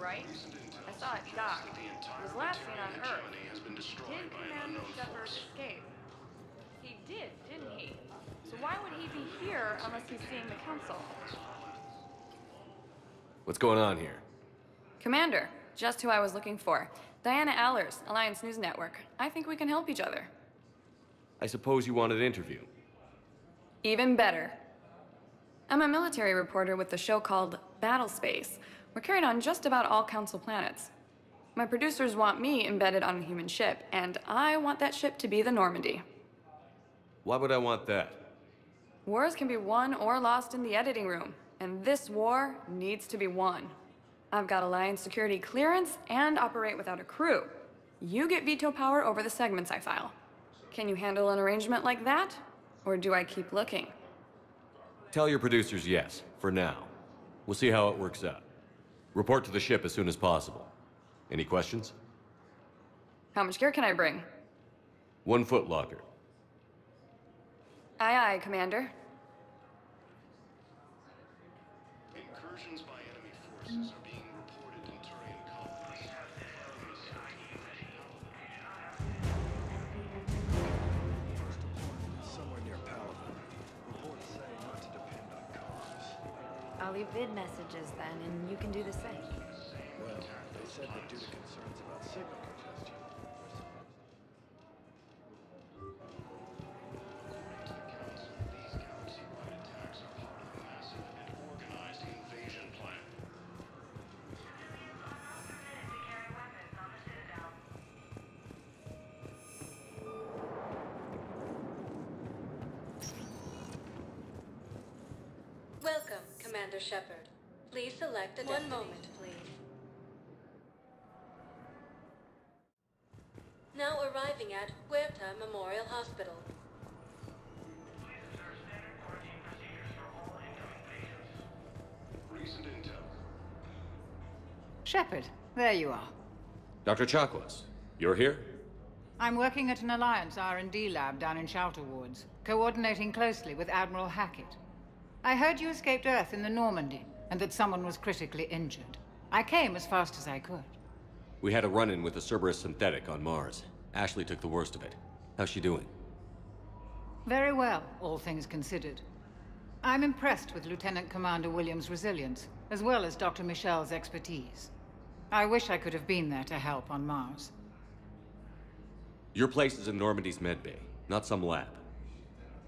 right? I saw it dock. It was last seen on Earth. Did Commander Shepard escape? He did, didn't he? So why would he be here unless he's seeing the Council? What's going on here? Commander, just who I was looking for. Diana Allers, Alliance News Network. I think we can help each other. I suppose you want an interview? Even better. I'm a military reporter with the show called Battle Space. We're carried on just about all Council planets. My producers want me embedded on a human ship, and I want that ship to be the Normandy. Why would I want that? Wars can be won or lost in the editing room, and this war needs to be won. I've got Alliance security clearance and operate without a crew. You get veto power over the segments I file. Can you handle an arrangement like that? Or do I keep looking? Tell your producers yes, for now. We'll see how it works out. Report to the ship as soon as possible. Any questions? How much gear can I bring? 1 foot locker. Aye, aye, Commander. Incursions by enemy forces are being reported in Turian colonies. Somewhere near Palaven. Reports say not to depend on comms. I'll leave vid messages then, and you can do the same. Well, they said that due to concerns about signal congestion, Welcome, Commander Shepard. Please select a One moment, please. Now arriving at Huerta Memorial Hospital. recent intel. Shepard, there you are. Dr. Chakwas, you're here? I'm working at an Alliance R&D lab down in Shelter Wards, coordinating closely with Admiral Hackett. I heard you escaped Earth in the Normandy, and that someone was critically injured. I came as fast as I could. We had a run-in with a Cerberus synthetic on Mars. Ashley took the worst of it. How's she doing? Very well, all things considered. I'm impressed with Lieutenant Commander Williams' resilience, as well as Dr. Michel's expertise. I wish I could have been there to help on Mars. Your place is in Normandy's medbay, not some lab.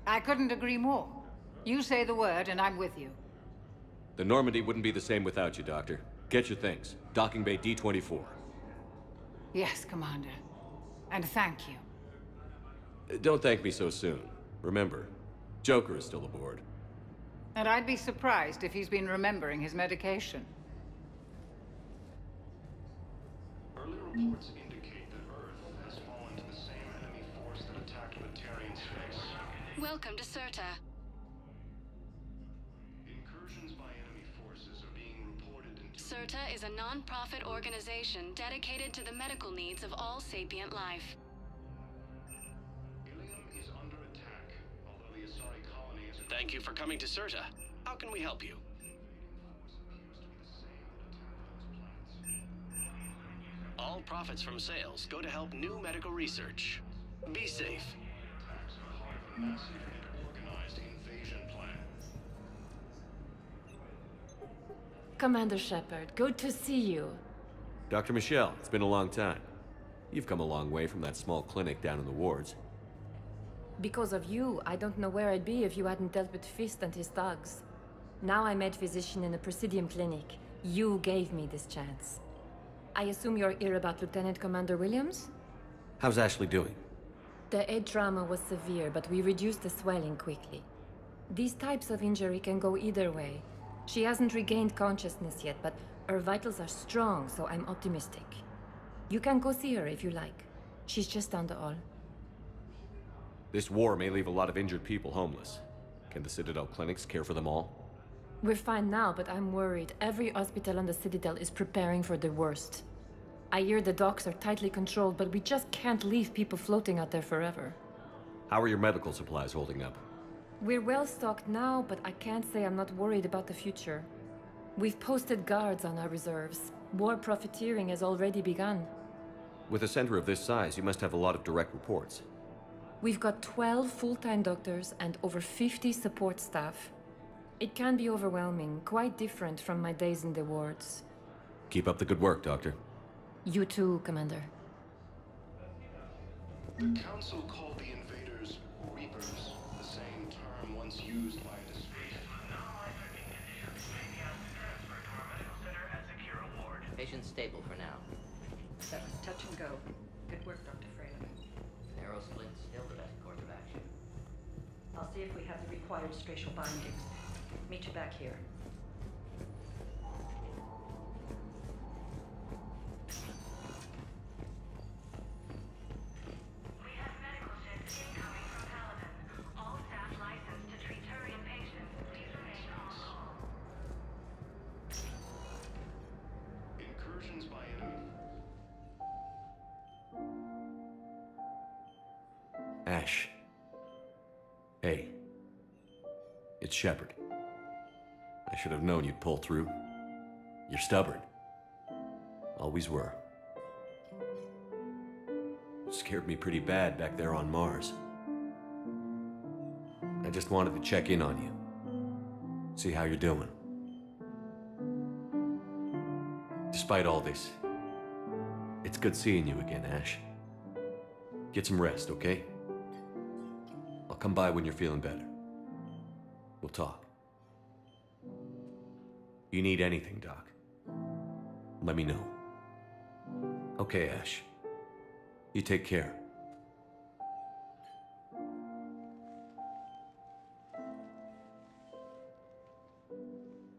I couldn't agree more. You say the word, and I'm with you. The Normandy wouldn't be the same without you, Doctor. Get your things. Docking Bay D-24. Yes, Commander. And thank you. Don't thank me so soon. Remember, Joker is still aboard. And I'd be surprised if he's been remembering his medication. Early reports indicate that Earth has fallen to the same enemy force that attacked Batarian space. Welcome to Serta. Incursions by enemy forces are being reported in Serta is a non-profit organization dedicated to the medical needs of all sapient life. Ilium is under attack, although the Asari colony is... Thank you for coming to Serta. How can we help you? All profits from sales go to help new medical research. Be safe. Attacks are part of a massive and organized invasion plan. Commander Shepard, good to see you. Dr. Michelle, it's been a long time. You've come a long way from that small clinic down in the wards. Because of you, I don't know where I'd be if you hadn't dealt with Fist and his thugs. Now I'm med physician in a Presidium clinic. You gave me this chance. I assume you're here about Lieutenant Commander Williams? How's Ashley doing? The head trauma was severe, but we reduced the swelling quickly. These types of injury can go either way. She hasn't regained consciousness yet, but her vitals are strong, so I'm optimistic. You can go see her if you like. She's just down the hall. This war may leave a lot of injured people homeless. Can the Citadel clinics care for them all? We're fine now, but I'm worried. Every hospital on the Citadel is preparing for the worst. I hear the docks are tightly controlled, but we just can't leave people floating out there forever. How are your medical supplies holding up? We're well stocked now, but I can't say I'm not worried about the future. We've posted guards on our reserves. War profiteering has already begun. With a center of this size, you must have a lot of direct reports. We've got 12 full-time doctors and over 50 support staff. It can be overwhelming, quite different from my days in the wards. Keep up the good work, Doctor. You too, Commander. The Council called the invaders Reapers, the same term once used by a disgraced... Patient's stable for now. That was touch and go. Good work, Dr. Fraley. Narrow splint's still the best course of action. I'll see if we have the required spatial bindings. Meet you back here. We have medical ships incoming from Palaven. All staff licensed to treat Turian patients. Please remain on. Incursions by enemy... Ash. Hey. It's Shepard. I should have known you'd pull through. You're stubborn. Always were. Scared me pretty bad back there on Mars. I just wanted to check in on you. See how you're doing. Despite all this, it's good seeing you again, Ash. Get some rest, okay? I'll come by when you're feeling better. We'll talk. You need anything, Doc, let me know. Okay, Ash. You take care.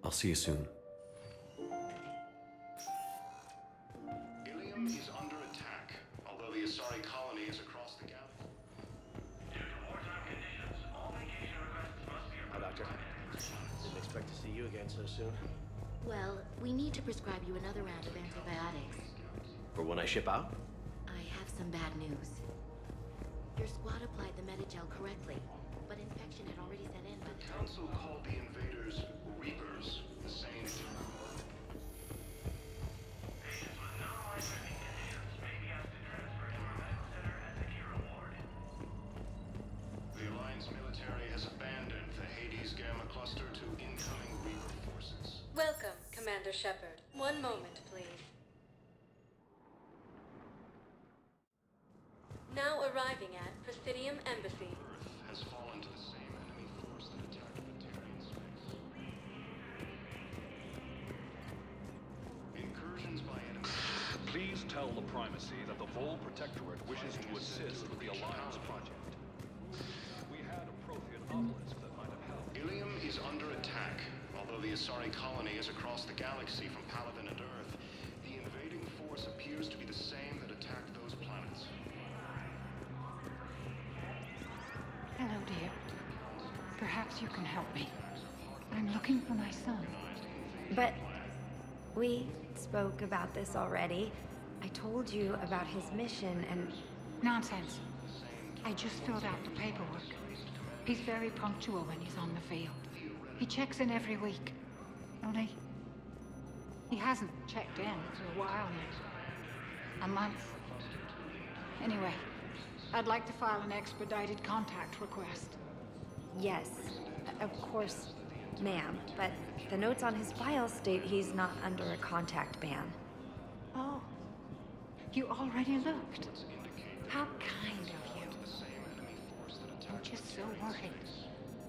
I'll see you soon. Ilium is under attack, although the Asari colony is across the galaxy. Due to wartime conditions, all vacation requests must be Hi, Doctor. Didn't expect to see you again so soon. Well, we need to prescribe you another round of antibiotics. For when I ship out? I have some bad news. Your squad applied the Metagel correctly, but infection had already set in by the time... Council called the invaders Reapers, the same term. Patients with no life-threatening conditions may be asked to transfer to our medical center at the Kira ward. The Alliance military has abandoned the Hades Gamma Cluster to incoming Reaper forces. Welcome, Commander Shepard. One moment, please. Now arriving at Presidium Embassy. Earth has fallen to the same enemy force that attacked the Terran space. Incursions by enemy... Please tell the Primacy that the Vol Protectorate wishes to assist with the Alliance project. We had a Prothean obelisk that might have helped. Ilium is under attack. Although the Asari colony is across the galaxy from Palaven and Earth, the invading force appears to be the same that attacked those planets. Hello, dear. Perhaps you can help me. I'm looking for my son. But we spoke about this already. I told you about his mission and... Nonsense. I just filled out the paperwork. He's very punctual when he's on the field. He checks in every week. Only... he hasn't checked in for a while now. A month. Anyway, I'd like to file an expedited contact request. Yes, of course, ma'am. But the notes on his file state he's not under a contact ban. Oh. You already looked. How kind of you. I'm just so worried.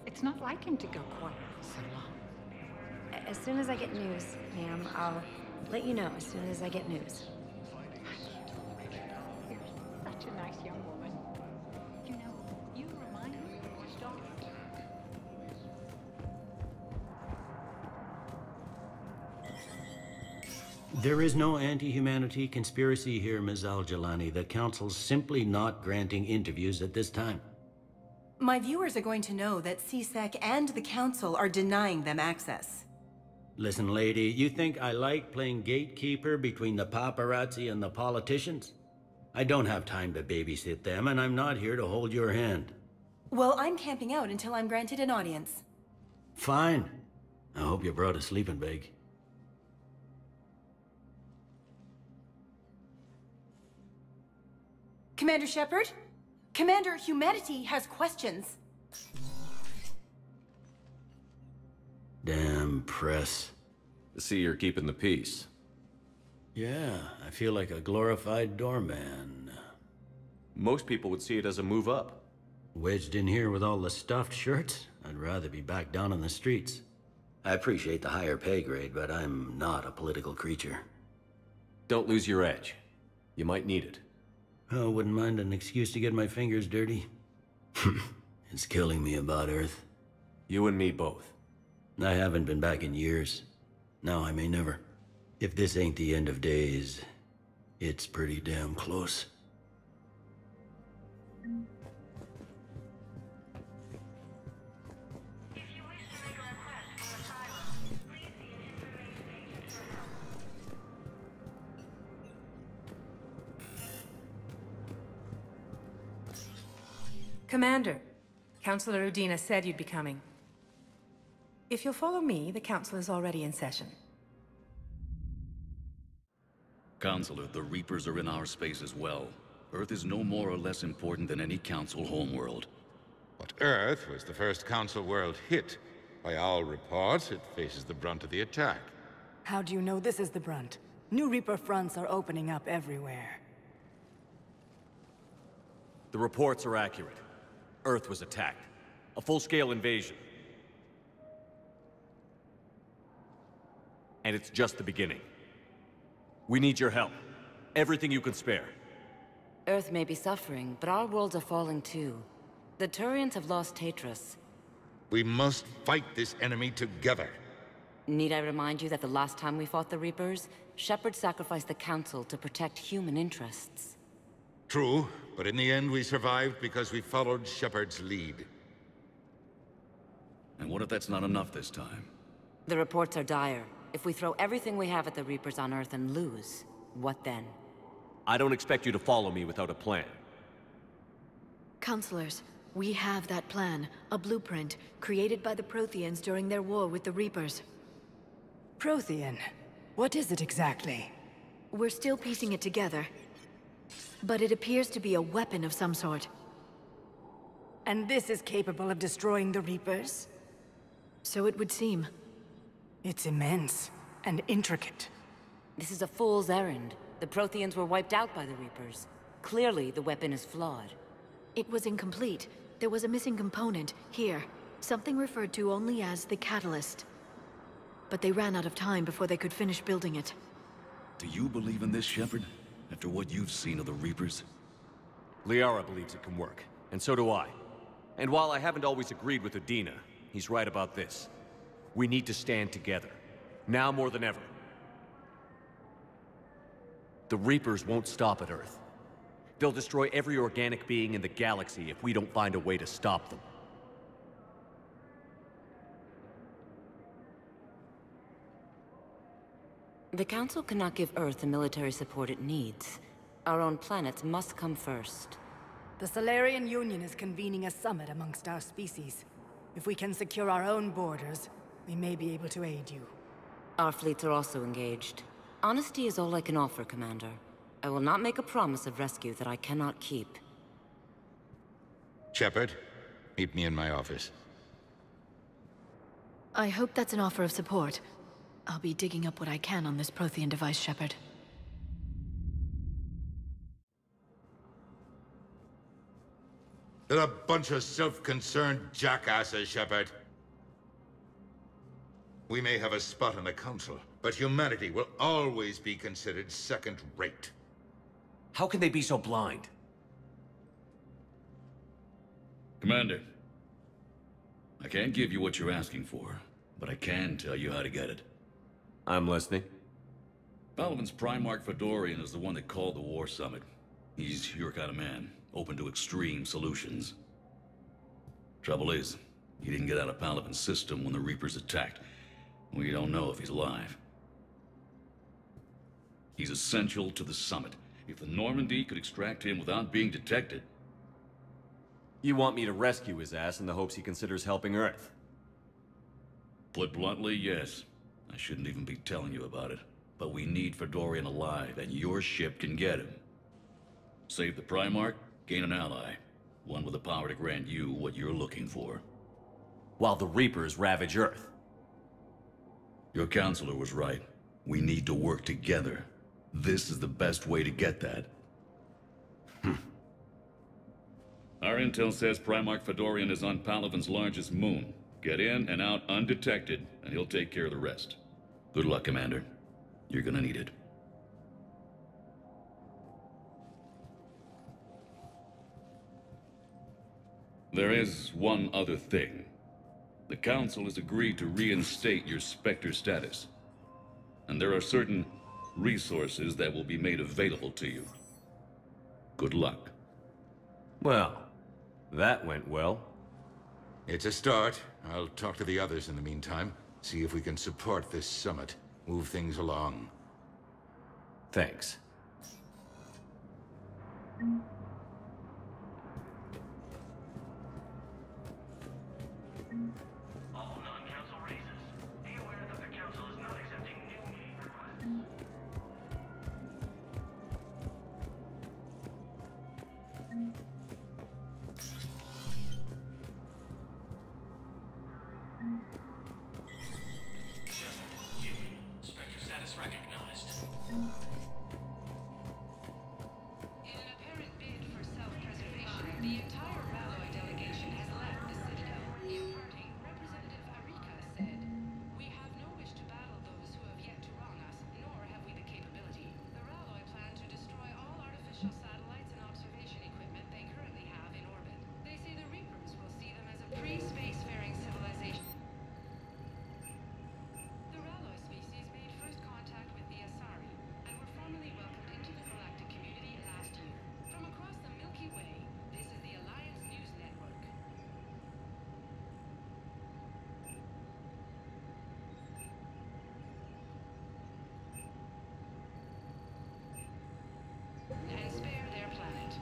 It's not like him to go quiet so long. As soon as I get news, ma'am, I'll let you know as soon as I get news. You're such a nice young woman. You know, you remind me of your daughter. There is no anti-humanity conspiracy here, Ms. Al-Jalani. The Council's simply not granting interviews at this time. My viewers are going to know that CSEC and the Council are denying them access. Listen, lady, you think I like playing gatekeeper between the paparazzi and the politicians? I don't have time to babysit them, and I'm not here to hold your hand. Well, I'm camping out until I'm granted an audience. Fine. I hope you brought a sleeping bag. Commander Shepard? Commander, humanity has questions. Damn press. See, you're keeping the peace. Yeah, I feel like a glorified doorman. Most people would see it as a move up. Wedged in here with all the stuffed shirts? I'd rather be back down on the streets. I appreciate the higher pay grade, but I'm not a political creature. Don't lose your edge. You might need it. Oh, wouldn't mind an excuse to get my fingers dirty. It's killing me about Earth. You and me both. I haven't been back in years. Now I may never. If this ain't the end of days, it's pretty damn close. Commander, Councilor Udina said you'd be coming. If you'll follow me, the council is already in session. Counselor, the Reapers are in our space as well. Earth is no more or less important than any Council homeworld. But Earth was the first Council world hit. By all reports, it faces the brunt of the attack. How do you know this is the brunt? New Reaper fronts are opening up everywhere. The reports are accurate. Earth was attacked. A full-scale invasion. And it's just the beginning. We need your help. Everything you can spare. Earth may be suffering, but our worlds are falling too. The Turians have lost Tatris. We must fight this enemy together. Need I remind you that the last time we fought the Reapers, Shepard sacrificed the Council to protect human interests? True, but in the end we survived because we followed Shepard's lead. And what if that's not enough this time? The reports are dire. If we throw everything we have at the Reapers on Earth and lose, what then? I don't expect you to follow me without a plan. Counselors, we have that plan. A blueprint, created by the Protheans during their war with the Reapers. Prothean? What is it exactly? We're still piecing it together. But it appears to be a weapon of some sort. And this is capable of destroying the Reapers? So it would seem. It's immense and intricate. This is a fool's errand. The Protheans were wiped out by the Reapers. Clearly, the weapon is flawed. It was incomplete. There was a missing component, here. Something referred to only as the catalyst. But they ran out of time before they could finish building it. Do you believe in this, Shepard? After what you've seen of the Reapers? Liara believes it can work, and so do I. And while I haven't always agreed with Udina, he's right about this. We need to stand together. Now more than ever. The Reapers won't stop at Earth. They'll destroy every organic being in the galaxy if we don't find a way to stop them. The Council cannot give Earth the military support it needs. Our own planets must come first. The Solarian Union is convening a summit amongst our species. If we can secure our own borders, we may be able to aid you. Our fleets are also engaged. Honesty is all I can offer, Commander. I will not make a promise of rescue that I cannot keep. Shepard, meet me in my office. I hope that's an offer of support. I'll be digging up what I can on this Prothean device, Shepard. They're a bunch of self-concerned jackasses, Shepard. We may have a spot in the Council, but humanity will always be considered second-rate. How can they be so blind? Commander, I can't give you what you're asking for, but I can tell you how to get it. I'm listening. Palaven's Primarch Fedorian is the one that called the War Summit. He's your kind of man, open to extreme solutions. Trouble is, he didn't get out of Palaven's system when the Reapers attacked. We don't know if he's alive. He's essential to the summit. If the Normandy could extract him without being detected... You want me to rescue his ass in the hopes he considers helping Earth? Put bluntly, yes. I shouldn't even be telling you about it. But we need Fedorian alive, and your ship can get him. Save the Primarch, gain an ally. One with the power to grant you what you're looking for. While the Reapers ravage Earth. Your counselor was right. We need to work together. This is the best way to get that. Our intel says Primarch Fedorian is on Palaven's largest moon. Get in and out undetected, and he'll take care of the rest. Good luck, Commander. You're gonna need it. There is one other thing. The Council has agreed to reinstate your Spectre status. And there are certain resources that will be made available to you. Good luck. Well, that went well. It's a start. I'll talk to the others in the meantime. See if we can support this summit. Move things along. Thanks. All non-council races, be aware that the council is not accepting new game requests. Spectre status recognized. In an apparent bid for self-preservation, the entire Ralloy delegation has left the Citadel. In parting, Representative Arika said, "We have no wish to battle those who have yet to wrong us, nor have we the capability. The Ralloy plan to destroy all artificial satellites and observation equipment they currently have in orbit. They say the Reapers will see them as a pre-spacefaring civilization." The Ralloy species made first contact with the Asari, and were formally welcomed into the galactic community last year. From across the Milky Way, this is the Alliance News Network. And spare their planet.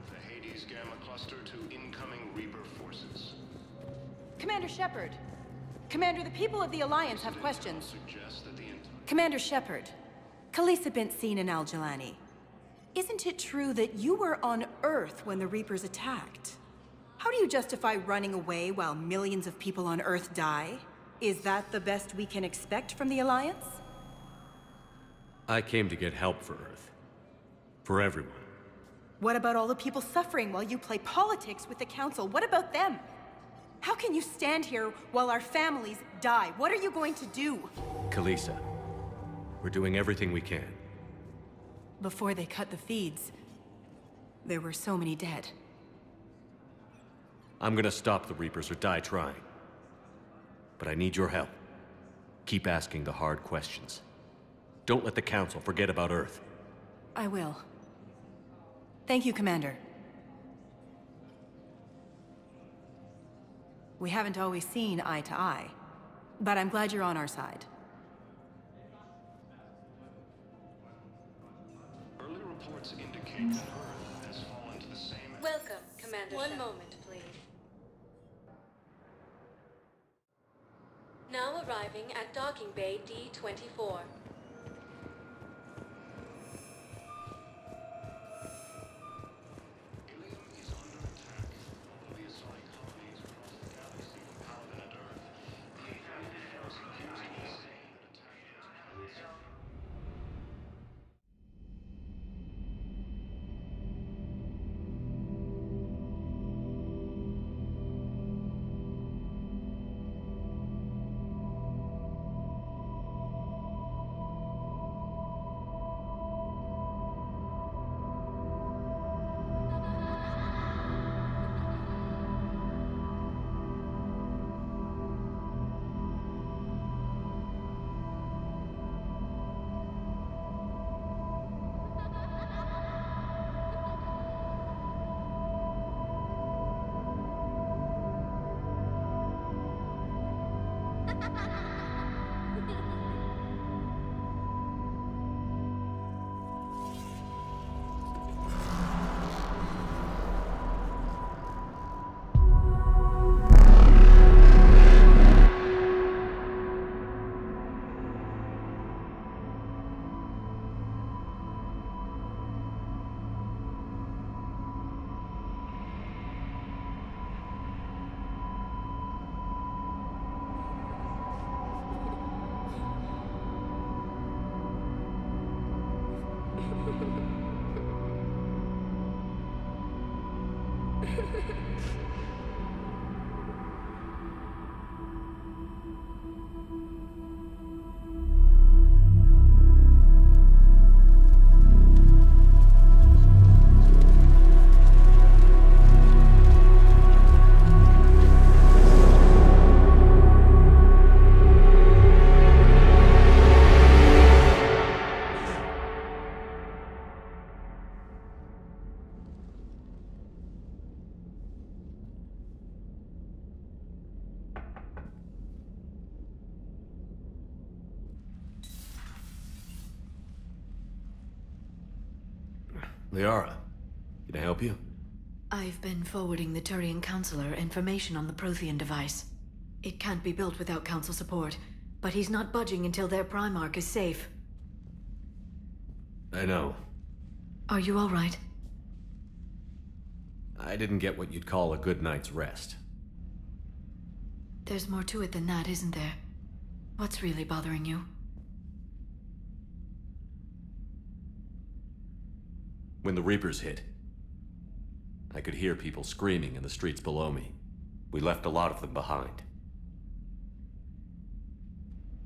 The Hades Gamma Cluster to incoming Reaper forces. Commander Shepard. Commander, the people of the Alliance have questions. Suggest that the Commander Shepard. Khaleesa bint seen in Al-Jalani. Isn't it true that you were on Earth when the Reapers attacked? How do you justify running away while millions of people on Earth die? Is that the best we can expect from the Alliance? I came to get help for Earth. For everyone. What about all the people suffering while you play politics with the Council? What about them? How can you stand here while our families die? What are you going to do? Khaleesa, we're doing everything we can. Before they cut the feeds, there were so many dead. I'm gonna stop the Reapers or die trying. But I need your help. Keep asking the hard questions. Don't let the Council forget about Earth. I will. Thank you, Commander. We haven't always seen eye to eye, but I'm glad you're on our side. Early reports indicate that Earth has fallen to the same... Welcome, Commander. One moment, please. Now arriving at docking bay D-24. Liara, can I help you? I've been forwarding the Turian Counselor information on the Prothean device. It can't be built without Council support, but he's not budging until their Primarch is safe. I know. Are you all right? I didn't get what you'd call a good night's rest. There's more to it than that, isn't there? What's really bothering you? When the Reapers hit, I could hear people screaming in the streets below me. We left a lot of them behind.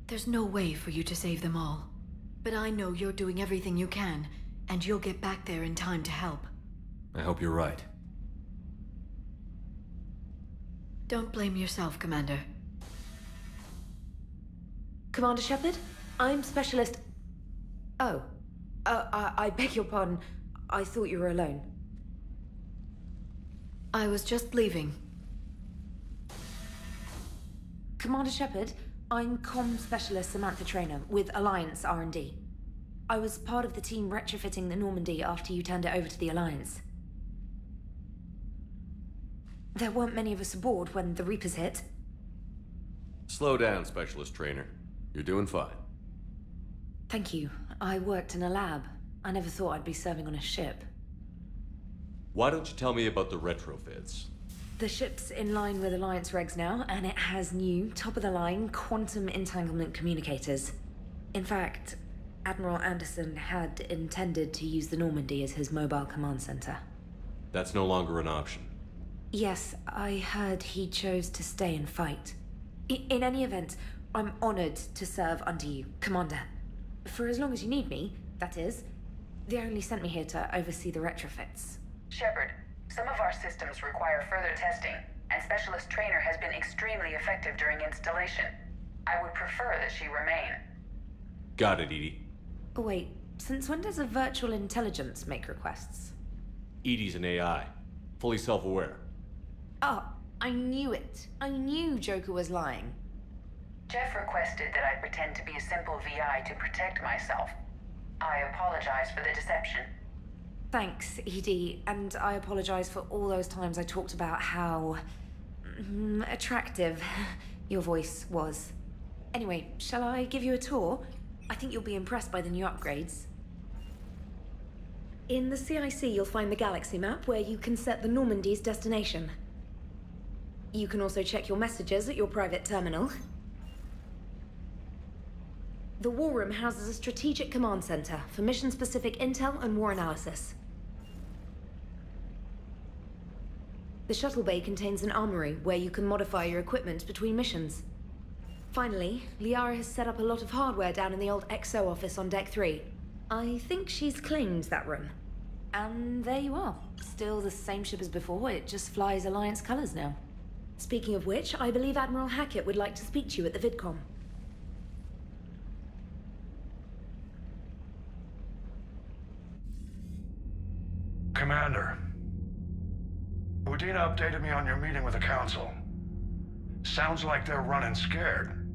There's no way for you to save them all. But I know you're doing everything you can, and you'll get back there in time to help. I hope you're right. Don't blame yourself, Commander. Commander Shepard, I'm Specialist... Oh. I beg your pardon. I thought you were alone. I was just leaving. Commander Shepard, I'm Comm Specialist Samantha Traynor with Alliance R&D. I was part of the team retrofitting the Normandy after you turned it over to the Alliance. There weren't many of us aboard when the Reapers hit. Slow down, Specialist Trainer. You're doing fine. Thank you. I worked in a lab. I never thought I'd be serving on a ship. Why don't you tell me about the retrofits? The ship's in line with Alliance regs now, and it has new, top-of-the-line, quantum entanglement communicators. In fact, Admiral Anderson had intended to use the Normandy as his mobile command center. That's no longer an option. Yes, I heard he chose to stay and fight. In any event, I'm honored to serve under you, Commander. For as long as you need me, that is. They only sent me here to oversee the retrofits. Shepard, some of our systems require further testing, and Specialist Trainer has been extremely effective during installation. I would prefer that she remain. Got it, Edie. Oh, wait, since when does a virtual intelligence make requests? Edie's an AI, fully self-aware. Oh, I knew it. I knew Joker was lying. Jeff requested that I pretend to be a simple VI to protect myself. I apologize for the deception. Thanks, Edie, and I apologize for all those times I talked about how... attractive your voice was. Anyway, shall I give you a tour? I think you'll be impressed by the new upgrades. In the CIC, you'll find the galaxy map where you can set the Normandy's destination. You can also check your messages at your private terminal. The War Room houses a strategic command center for mission-specific intel and war analysis. The shuttle bay contains an armory where you can modify your equipment between missions. Finally, Liara has set up a lot of hardware down in the old XO office on Deck 3. I think she's claimed that room. And there you are. Still the same ship as before, it just flies Alliance colors now. Speaking of which, I believe Admiral Hackett would like to speak to you at the VidCom. Commander, Udina updated me on your meeting with the Council. Sounds like they're running scared.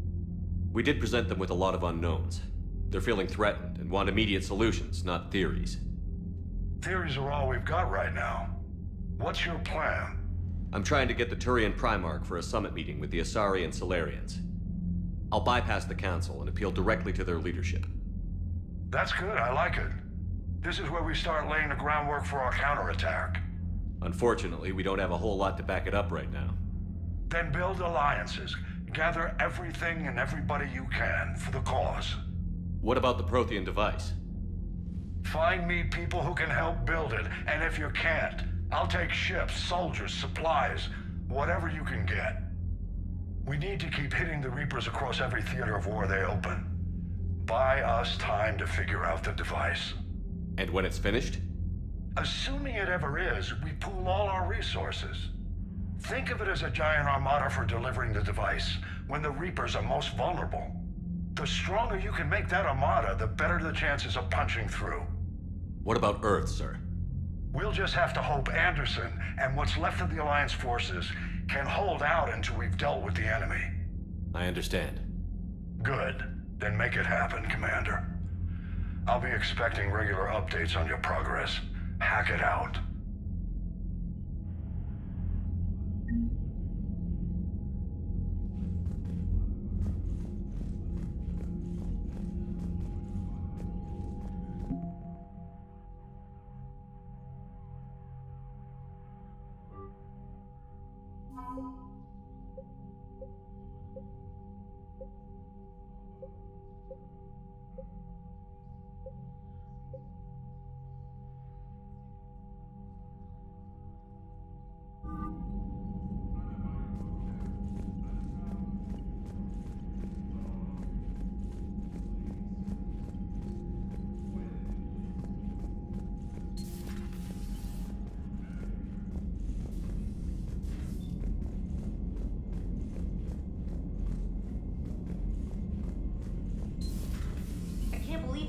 We did present them with a lot of unknowns. They're feeling threatened and want immediate solutions, not theories. Theories are all we've got right now. What's your plan? I'm trying to get the Turian Primarch for a summit meeting with the Asari and Solarians. I'll bypass the Council and appeal directly to their leadership. That's good, I like it. This is where we start laying the groundwork for our counterattack. Unfortunately, we don't have a whole lot to back it up right now. Then build alliances. Gather everything and everybody you can for the cause. What about the Prothean device? Find me people who can help build it, and if you can't, I'll take ships, soldiers, supplies, whatever you can get. We need to keep hitting the Reapers across every theater of war they open. Buy us time to figure out the device. And when it's finished? Assuming it ever is, we pool all our resources. Think of it as a giant armada for delivering the device, when the Reapers are most vulnerable. The stronger you can make that armada, the better the chances of punching through. What about Earth, sir? We'll just have to hope Anderson, and what's left of the Alliance forces, can hold out until we've dealt with the enemy. I understand. Good. Then make it happen, Commander. I'll be expecting regular updates on your progress. Hack it out.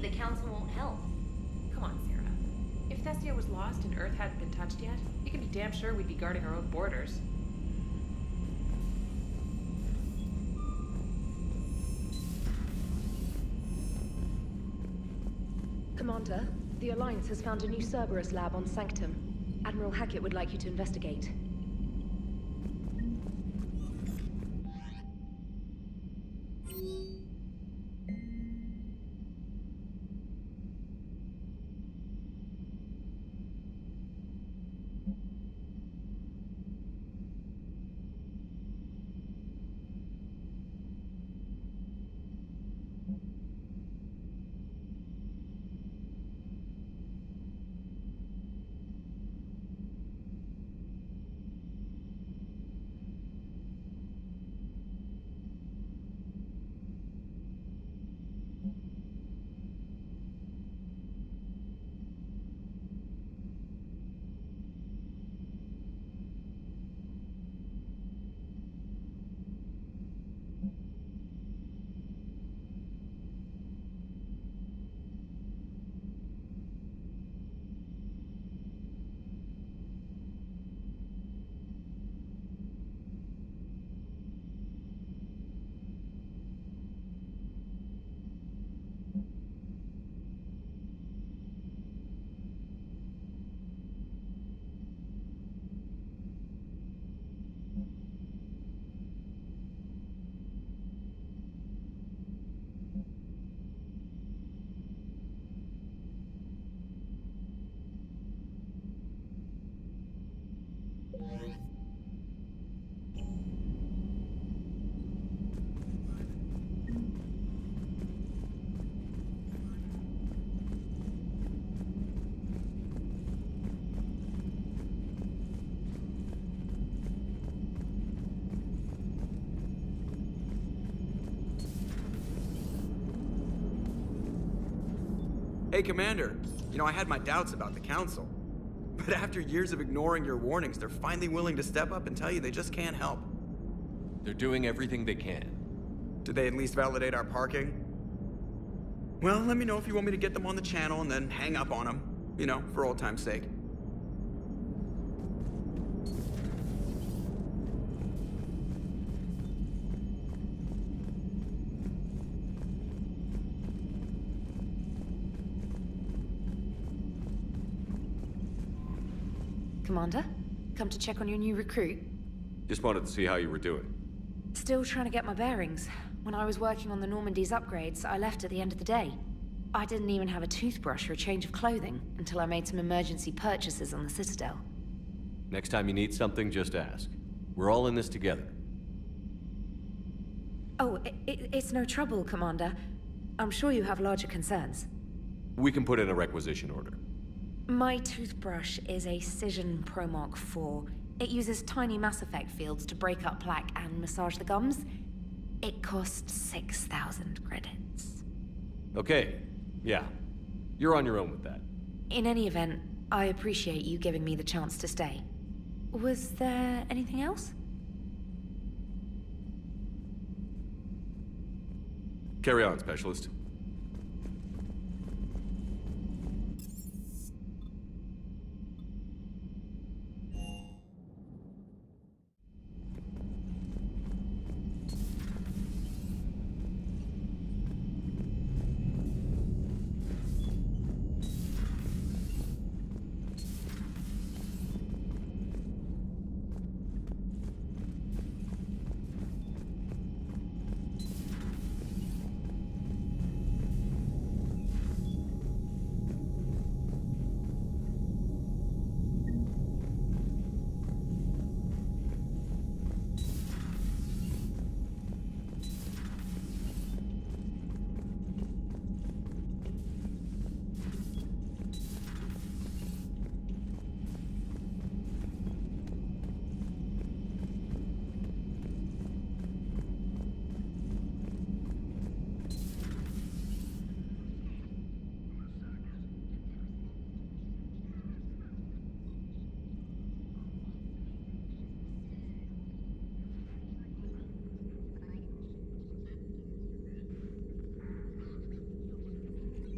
The Council won't help. Come on, Sarah. If Thessia was lost and Earth hadn't been touched yet, you can be damn sure we'd be guarding our own borders. Commander, the Alliance has found a new Cerberus lab on Sanctum. Admiral Hackett would like you to investigate. Hey, Commander. You know, I had my doubts about the Council. But after years of ignoring your warnings, they're finally willing to step up and tell you they just can't help. They're doing everything they can. Did they at least validate our parking? Well, let me know if you want me to get them on the channel and then hang up on them. You know, for old time's sake. Commander. Come to check on your new recruit. Just wanted to see how you were doing. Still trying to get my bearings. When I was working on the Normandy's upgrades, I left at the end of the day. I didn't even have a toothbrush or a change of clothing until I made some emergency purchases on the Citadel. Next time you need something, just ask. We're all in this together. Oh, it's no trouble, Commander. I'm sure you have larger concerns. We can put in a requisition order. My toothbrush is a Cision Pro Mark IV. It uses tiny Mass Effect fields to break up plaque and massage the gums. It costs 6,000 credits. Okay, yeah. You're on your own with that. In any event, I appreciate you giving me the chance to stay. Was there anything else? Carry on, Specialist.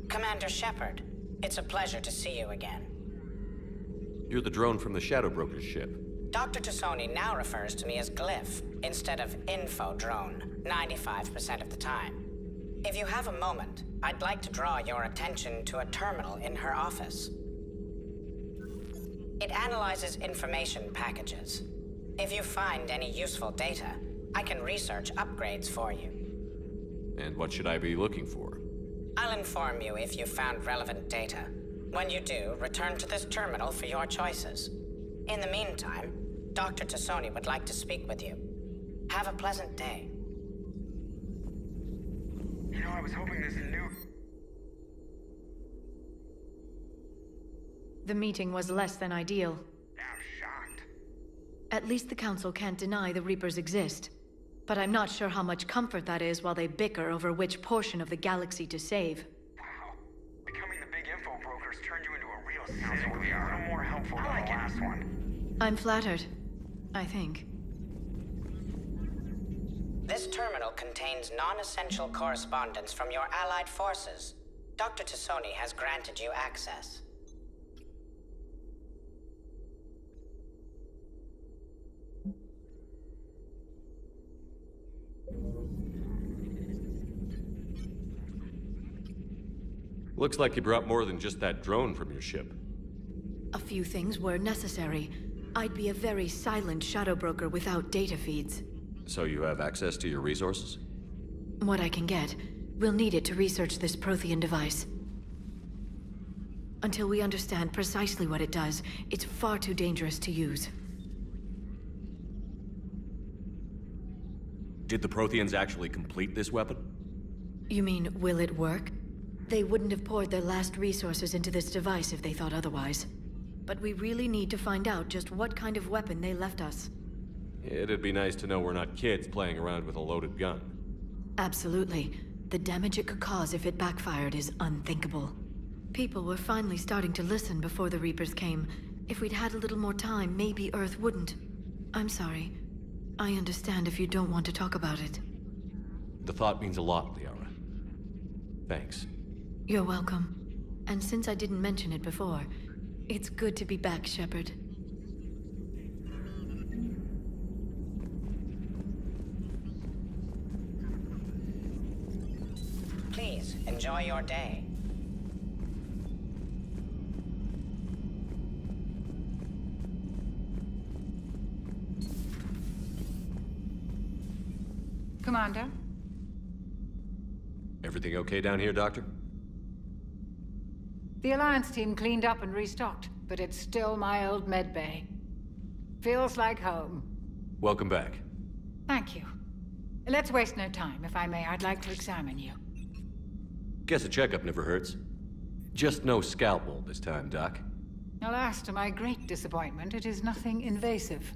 Commander Shepard, it's a pleasure to see you again. You're the drone from the Shadow Broker's ship. Dr. Tassoni now refers to me as Glyph instead of Info Drone, 95% of the time. If you have a moment, I'd like to draw your attention to a terminal in her office. It analyzes information packages. If you find any useful data, I can research upgrades for you. And what should I be looking for? I'll inform you if you've found relevant data. When you do, return to this terminal for your choices. In the meantime, Dr. Tassoni would like to speak with you. Have a pleasant day. You know, I was hoping this new... The meeting was less than ideal. I'm shocked. At least the Council can't deny the Reapers exist. But I'm not sure how much comfort that is while they bicker over which portion of the galaxy to save. Wow. Becoming the big info brokers turned you into a real council. We are a little more helpful than the last one. I'm flattered. I think. This terminal contains non-essential correspondence from your allied forces. Dr. Tassoni has granted you access. Looks like you brought more than just that drone from your ship. A few things were necessary. I'd be a very silent shadow broker without data feeds. So you have access to your resources? What I can get. We'll need it to research this Prothean device. Until we understand precisely what it does, it's far too dangerous to use. Did the Protheans actually complete this weapon? You mean, will it work? They wouldn't have poured their last resources into this device if they thought otherwise. But we really need to find out just what kind of weapon they left us. It'd be nice to know we're not kids playing around with a loaded gun. Absolutely. The damage it could cause if it backfired is unthinkable. People were finally starting to listen before the Reapers came. If we'd had a little more time, maybe Earth wouldn't. I'm sorry. I understand if you don't want to talk about it. The thought means a lot, Liara. Thanks. You're welcome. And since I didn't mention it before, it's good to be back, Shepard. Please, enjoy your day. Commander? Everything okay down here, Doctor? The Alliance team cleaned up and restocked, but it's still my old med bay. Feels like home. Welcome back. Thank you. Let's waste no time. If I may, I'd like to examine you. Guess a checkup never hurts. Just no scalpel this time, Doc. Alas, to my great disappointment, it is nothing invasive.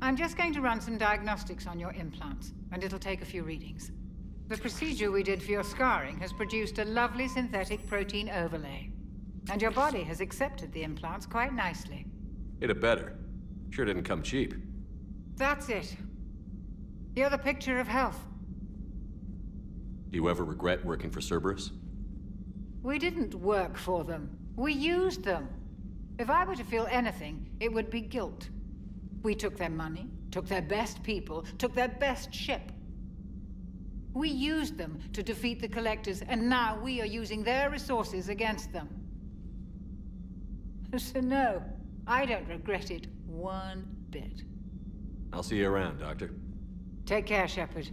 I'm just going to run some diagnostics on your implants, and it'll take a few readings. The procedure we did for your scarring has produced a lovely synthetic protein overlay. And your body has accepted the implants quite nicely. It had better. Sure didn't come cheap. That's it. You're the picture of health. Do you ever regret working for Cerberus? We didn't work for them. We used them. If I were to feel anything, it would be guilt. We took their money, took their best people, took their best ship. We used them to defeat the Collectors, and now we are using their resources against them. So no, I don't regret it one bit. I'll see you around, Doctor. Take care, Shepard.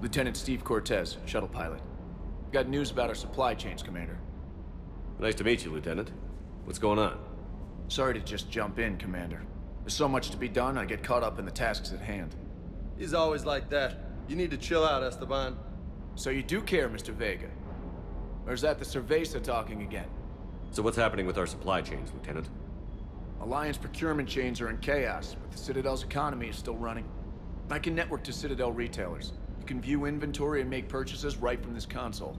Lieutenant Steve Cortez, shuttle pilot. Got news about our supply chains, Commander. Nice to meet you, Lieutenant. What's going on? Sorry to just jump in, Commander. There's so much to be done, I get caught up in the tasks at hand. He's always like that. You need to chill out, Esteban. So you do care, Mr. Vega? Or is that the Cerveza talking again? So what's happening with our supply chains, Lieutenant? Alliance procurement chains are in chaos, but the Citadel's economy is still running. I can network to Citadel retailers. You can view inventory and make purchases right from this console.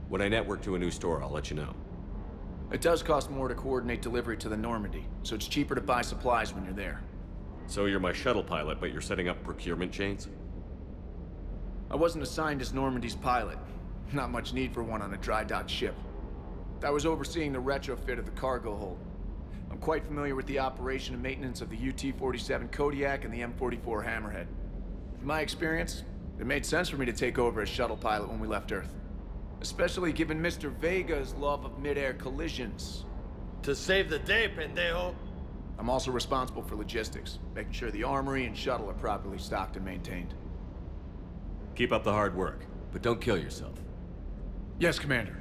When I network to a new store, I'll let you know. It does cost more to coordinate delivery to the Normandy, so it's cheaper to buy supplies when you're there. So you're my shuttle pilot, but you're setting up procurement chains? I wasn't assigned as Normandy's pilot. Not much need for one on a dry dock ship. I was overseeing the retrofit of the cargo hold. I'm quite familiar with the operation and maintenance of the UT-47 Kodiak and the M44 Hammerhead. In my experience, it made sense for me to take over as shuttle pilot when we left Earth. Especially given Mr. Vega's love of mid-air collisions. To save the day, pendejo! I'm also responsible for logistics, making sure the armory and shuttle are properly stocked and maintained. Keep up the hard work, but don't kill yourself. Yes, Commander.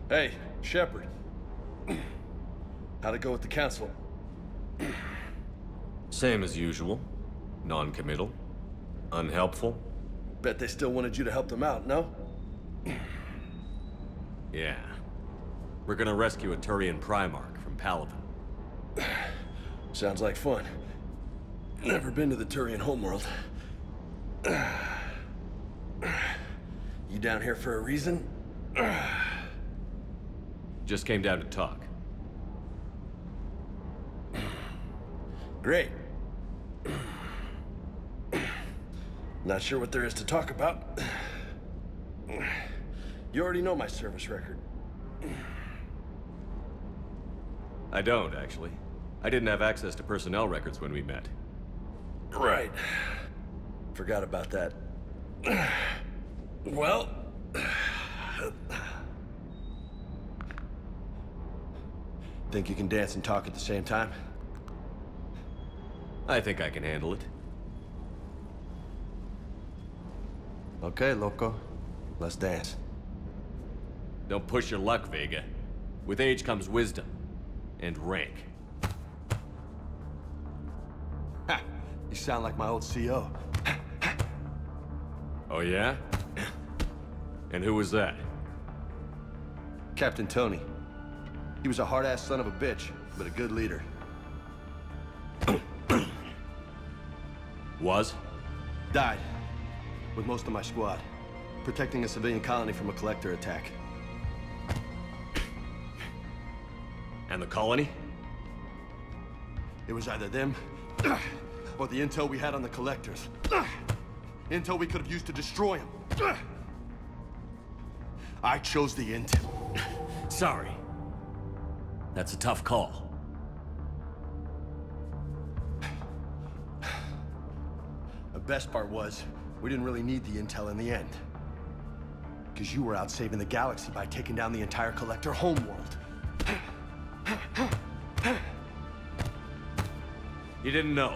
Hey, Shepard. How'd it go with the council? Same as usual. Non-committal. Unhelpful. Bet they still wanted you to help them out, no? Yeah. We're gonna rescue a Turian Primarch from Palaven. Sounds like fun. Never been to the Turian homeworld. You down here for a reason? Just came down to talk. Great. Not sure what there is to talk about. You already know my service record. I don't, actually. I didn't have access to personnel records when we met. Right. Forgot about that. Well... Think you can dance and talk at the same time? I think I can handle it. Okay, loco. Let's dance. Don't push your luck, Vega. With age comes wisdom. And rank. Ha! You sound like my old CO. Oh yeah? And who was that? Captain Tony. He was a hard-ass son of a bitch, but a good leader. Was? Died. With most of my squad. Protecting a civilian colony from a collector attack. And the colony? It was either them, or the intel we had on the collectors. Intel we could have used to destroy them. I chose the intel. Sorry. That's a tough call. The best part was, we didn't really need the intel in the end. Because you were out saving the galaxy by taking down the entire collector homeworld. You didn't know.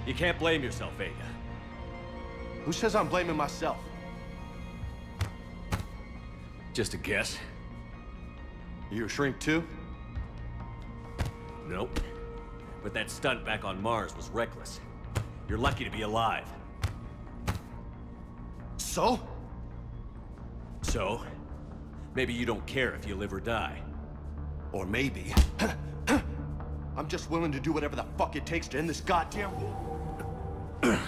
You can't blame yourself, Vega. Who says I'm blaming myself? Just a guess. You a shrink too? Nope. But that stunt back on Mars was reckless. You're lucky to be alive. So? So? Maybe you don't care if you live or die. Or maybe... I'm just willing to do whatever the fuck it takes to end this goddamn war.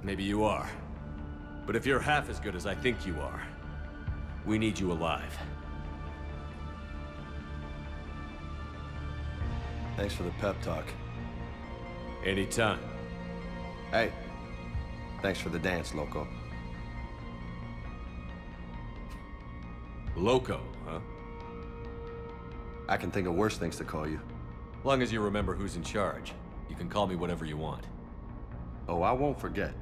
Maybe you are. But if you're half as good as I think you are, we need you alive. Thanks for the pep talk. Anytime. Hey, thanks for the dance, loco. Loco, huh? I can think of worse things to call you. Long as you remember who's in charge, you can call me whatever you want. Oh, I won't forget.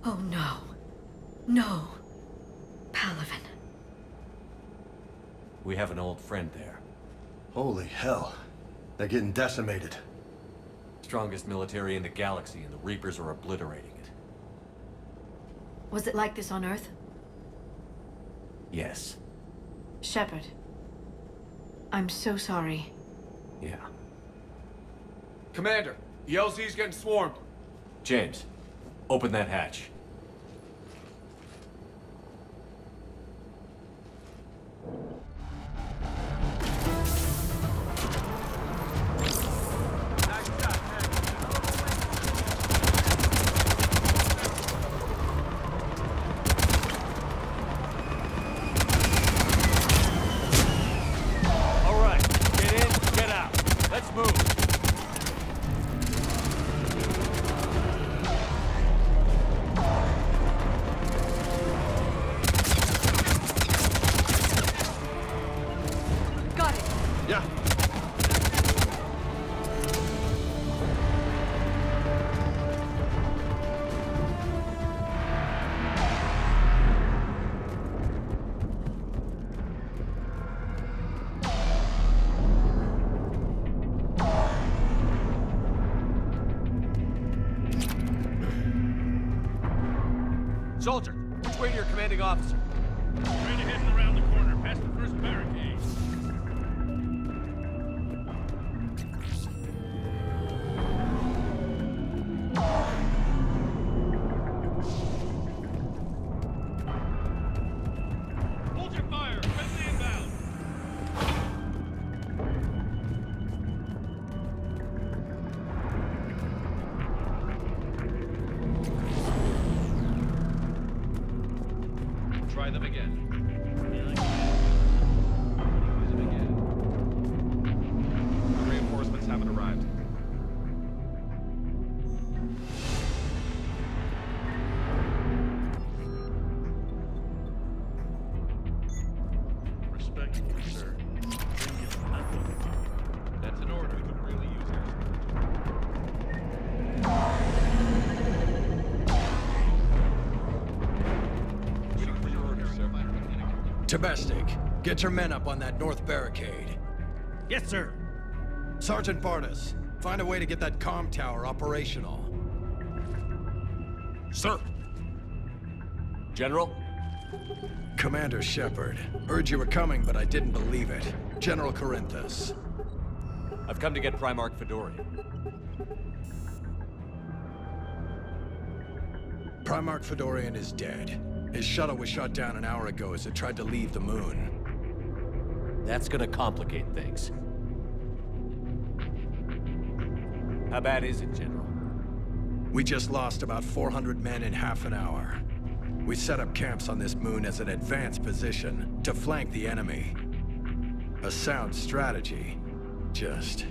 Oh no. No. Palaven. We have an old friend there. Holy hell. They're getting decimated. Strongest military in the galaxy, and the Reapers are obliterating it. Was it like this on Earth? Yes. Shepard. I'm so sorry. Yeah. Commander, the LZ's getting swarmed. James, open that hatch. All right, get in, get out. Let's move. Got it. Yeah. Soldier, which way to your commanding officer? Straight ahead and around the corner, past the first barricade. Hold your fire! Friendly inbound! Try them again. Use them again. The reinforcements haven't arrived. Respectfully, sir. Didn't get nothing. That's an order. We could really use air Domestic, get your men up on that north barricade. Yes, sir. Sergeant Bardas, find a way to get that comm tower operational. Sir. General? Commander Shepard, heard you were coming, but I didn't believe it. General Corinthus. I've come to get Primarch Fedorian. Primarch Fedorian is dead. His shuttle was shot down an hour ago as it tried to leave the moon. That's gonna complicate things. How bad is it, General? We just lost about 400 men in half an hour. We set up camps on this moon as an advanced position to flank the enemy. A sound strategy. Just...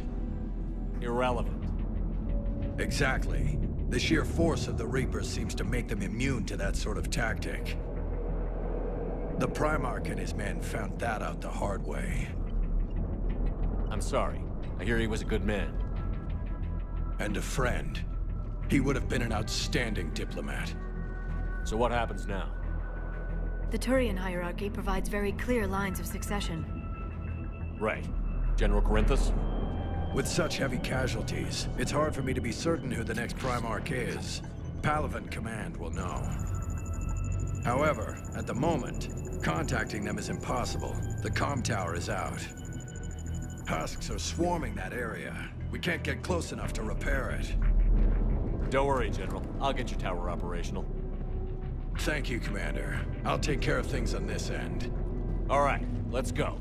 irrelevant. Exactly. The sheer force of the Reapers seems to make them immune to that sort of tactic. The Primarch and his men found that out the hard way. I'm sorry. I hear he was a good man. And a friend. He would have been an outstanding diplomat. So what happens now? The Turian hierarchy provides very clear lines of succession. Right. General Corinthus? With such heavy casualties, it's hard for me to be certain who the next Primarch is. Palaven Command will know. However, at the moment, contacting them is impossible. The comm tower is out. Husks are swarming that area. We can't get close enough to repair it. Don't worry, General. I'll get your tower operational. Thank you, Commander. I'll take care of things on this end. All right, let's go.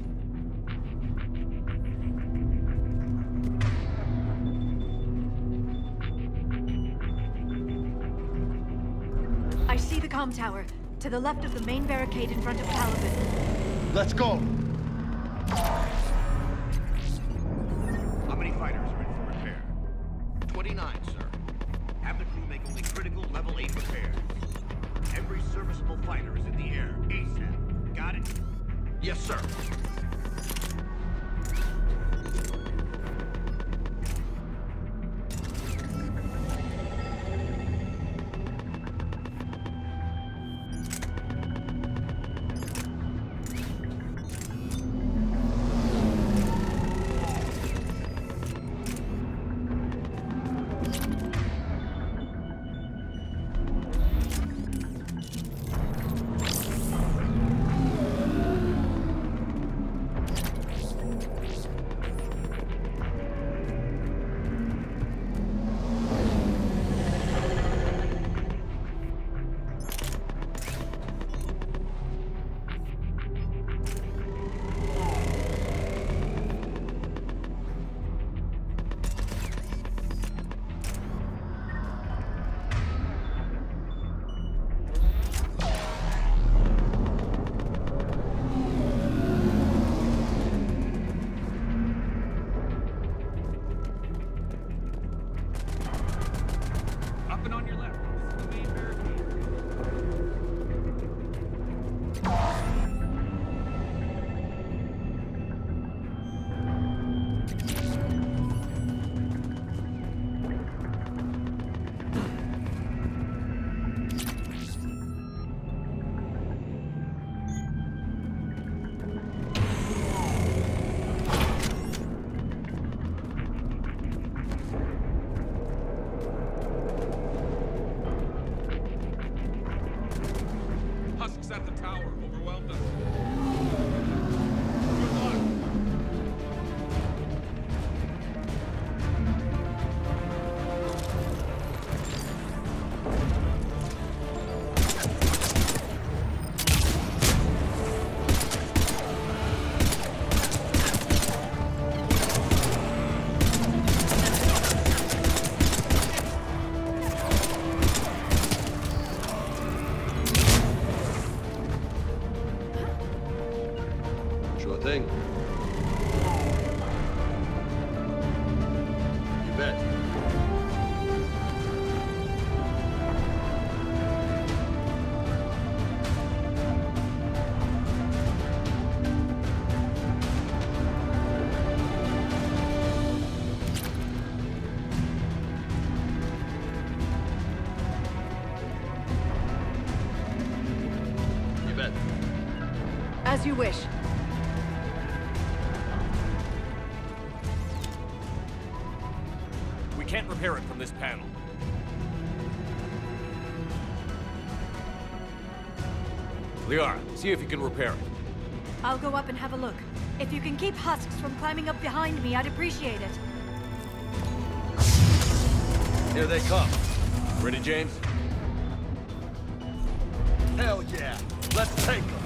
I see the comm tower, to the left of the main barricade in front of Palaven. Let's go! How many fighters are in for repair? 29, sir. Have the crew make only critical level 8 repairs. Every serviceable fighter is in the air, ASAP. Got it? Yes, sir. As you wish. We can't repair it from this panel. Liara, see if you can repair it. I'll go up and have a look. If you can keep husks from climbing up behind me, I'd appreciate it. Here they come. Ready, James? Hell yeah! Let's take them!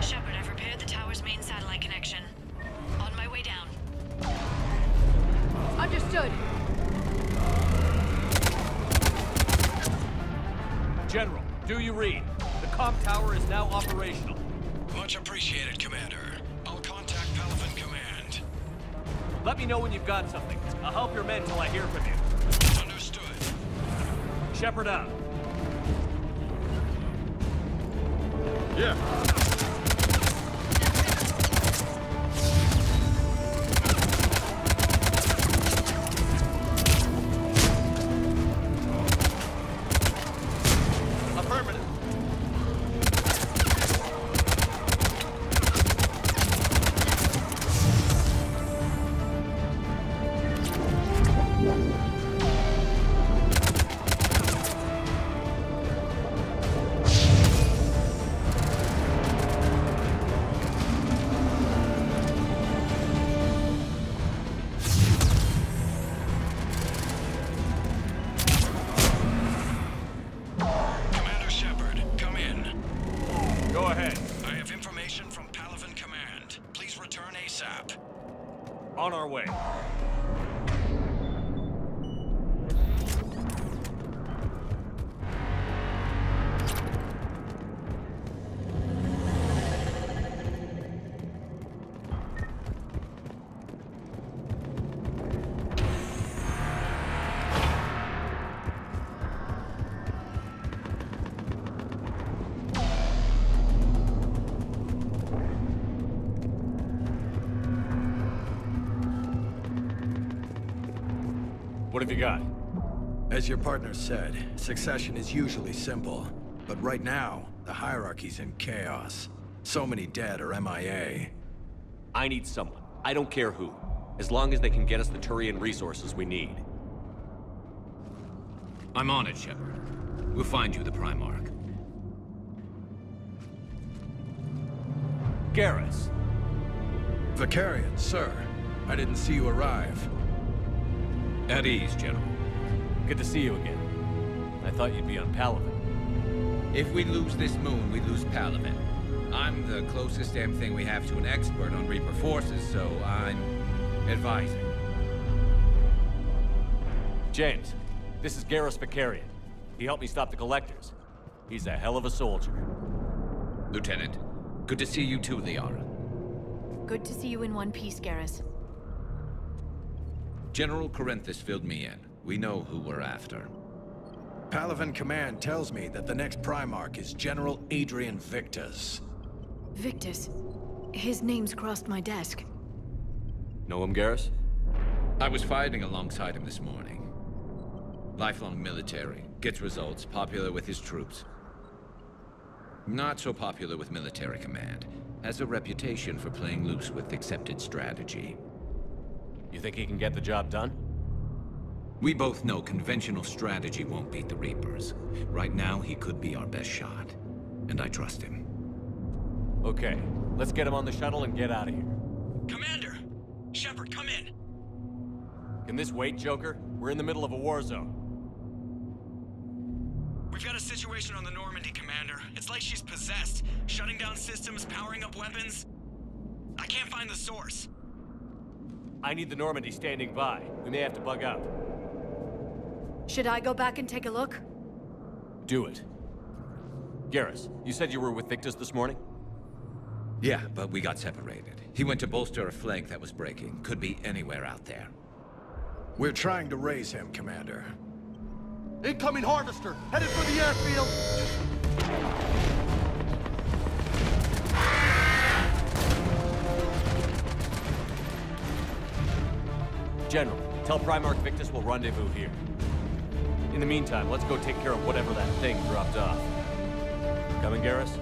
Shepard, I've repaired the tower's main satellite connection. On my way down. Understood. General, do you read? The comm tower is now operational. Much appreciated, Commander. I'll contact Palaven Command. Let me know when you've got something. I'll help your men till I hear from you. Understood. Shepard out. Yeah. Affirmative. Commander Shepard, come in. Go ahead. I have information from Palaven Command. Please return ASAP. On our way. What have you got? As your partner said, succession is usually simple. But right now, the hierarchy's in chaos. So many dead or MIA. I need someone. I don't care who. As long as they can get us the Turian resources we need. I'm on it, Shepard. We'll find you the Primarch. Garrus. Vicarian, sir. I didn't see you arrive. At ease, General. Good to see you again. I thought you'd be on Palaven. If we lose this moon, we lose Palaven. I'm the closest damn thing we have to an expert on Reaper forces, so I'm advising. James, this is Garrus Vicarian. He helped me stop the Collectors. He's a hell of a soldier. Lieutenant, good to see you too, Liara. Good to see you in one piece, Garrus. General Corinthus filled me in. We know who we're after. Palaven Command tells me that the next Primarch is General Adrian Victus. Victus. His name's crossed my desk. Know him, Garrus? I was fighting alongside him this morning. Lifelong military, gets results, popular with his troops. Not so popular with military command. Has a reputation for playing loose with accepted strategy. You think he can get the job done? We both know conventional strategy won't beat the Reapers. Right now, he could be our best shot. And I trust him. Okay, let's get him on the shuttle and get out of here. Commander! Shepard, come in! Can this wait, Joker? We're in the middle of a war zone. We've got a situation on the Normandy, Commander. It's like she's possessed. Shutting down systems, powering up weapons. I can't find the source. I need the Normandy standing by. We may have to bug out. Should I go back and take a look? Do it. Garrus, you said you were with Victus this morning? Yeah, but we got separated. He went to bolster a flank that was breaking. Could be anywhere out there. We're trying to raise him, Commander. Incoming harvester, headed for the airfield! General, tell Primarch Victus we'll rendezvous here. In the meantime, let's go take care of whatever that thing dropped off. Coming, Garrus?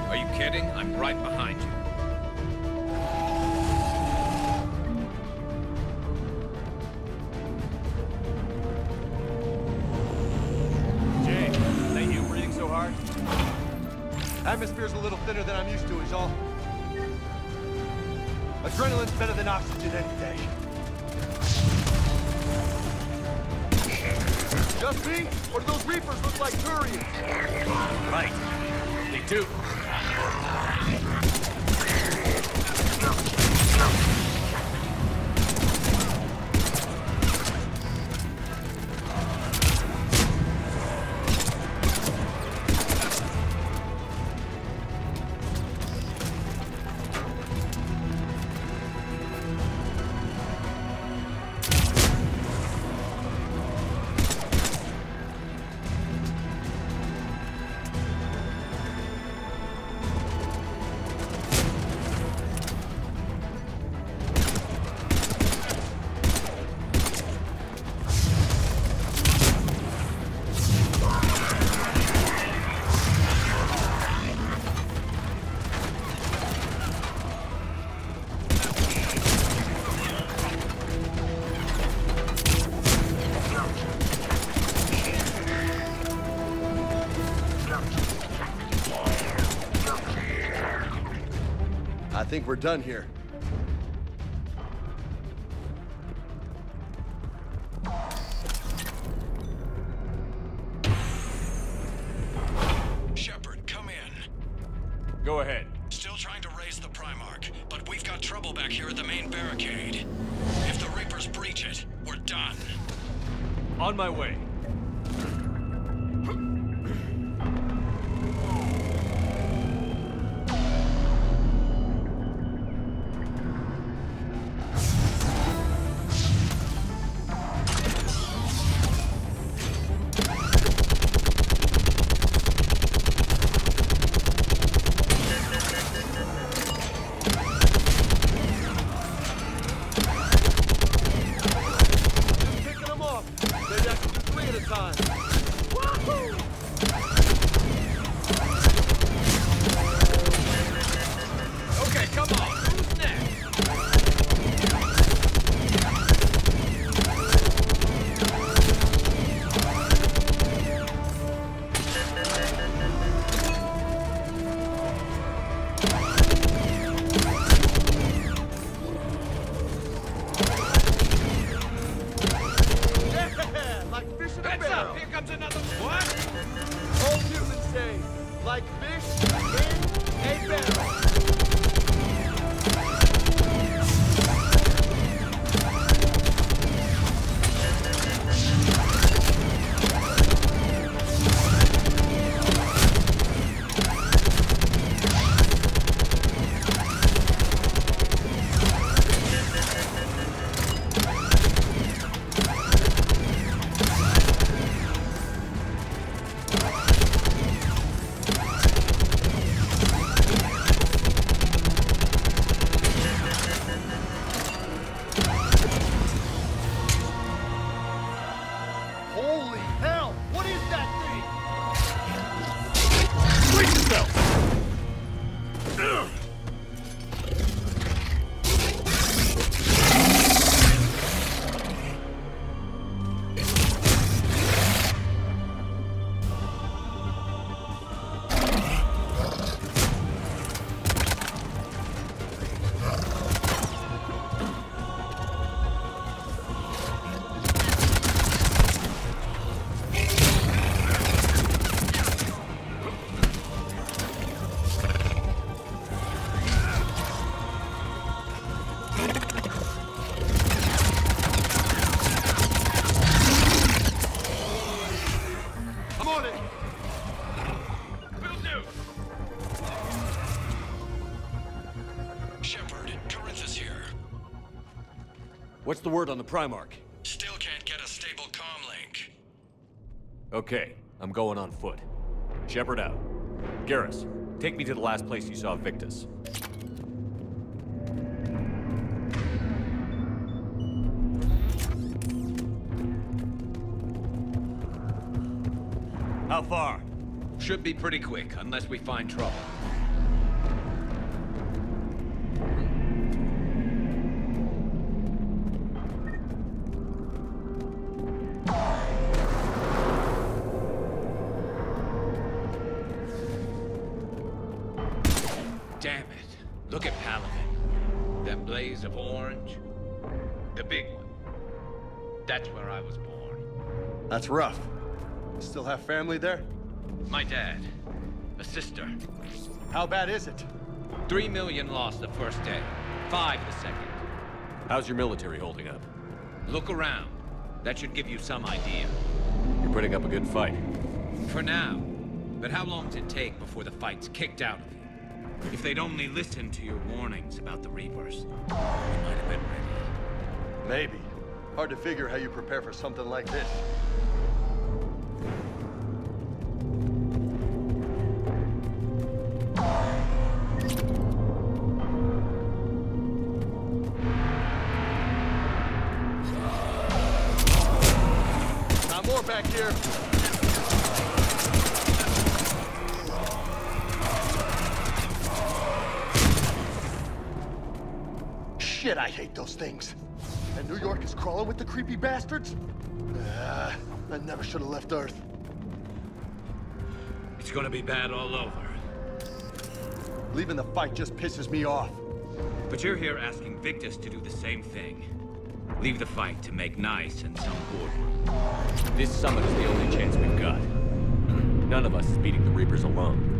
Are you kidding? I'm right behind you. Jay, is that you breathing so hard? Atmosphere's a little thinner than I'm used to, is all. Adrenaline's better than oxygen any day. Just me? Or do those Reapers look like Turians? Right. They do. I think we're done here. Shepard, come in. Go ahead. Still trying to raise the Primarch, but we've got trouble back here at the main barricade. If the Reapers breach it, we're done. On my way. What's the word on the Primarch? Still can't get a stable comm link. Okay, I'm going on foot. Shepard out. Garrus, take me to the last place you saw Victus. How far? Should be pretty quick, unless we find trouble. Damn it. Look at Palaven. That blaze of orange. The big one. That's where I was born. That's rough. Still have family there? My dad. A sister. How bad is it? 3 million lost the first day. 5 the second. How's your military holding up? Look around. That should give you some idea. You're putting up a good fight. For now. But how long does it take before the fight's kicked out of you? If they'd only listened to your warnings about the Reapers, we might have been ready. Maybe. Hard to figure how you prepare for something like this. Not more back here. Shit, I hate those things. And New York is crawling with the creepy bastards? I never should have left Earth. It's gonna be bad all over. Leaving the fight just pisses me off. But you're here asking Victus to do the same thing. Leave the fight to make nice in some boardroom. This summit is the only chance we've got. None of us is beating the Reapers alone.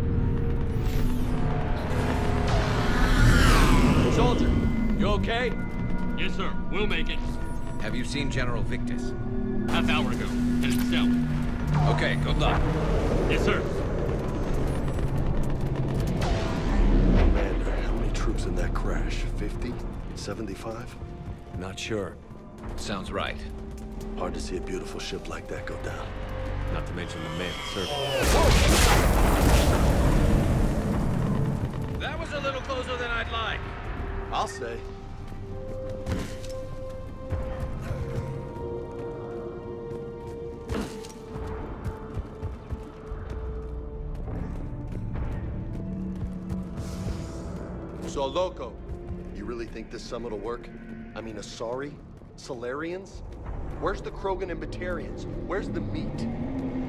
Soldier, you okay? Yes, sir. We'll make it. Have you seen General Victus? Half hour ago. Headed south. Okay, good luck. Yes, sir. Commander, how many troops in that crash? 50? 75? Not sure. Sounds right. Hard to see a beautiful ship like that go down. Not to mention the man serving. That was a little closer than I'd like. I'll say. So, Loco, you really think this summit will work? I mean, Asari? Solarians? Where's the Krogan and Batarians? Where's the meat?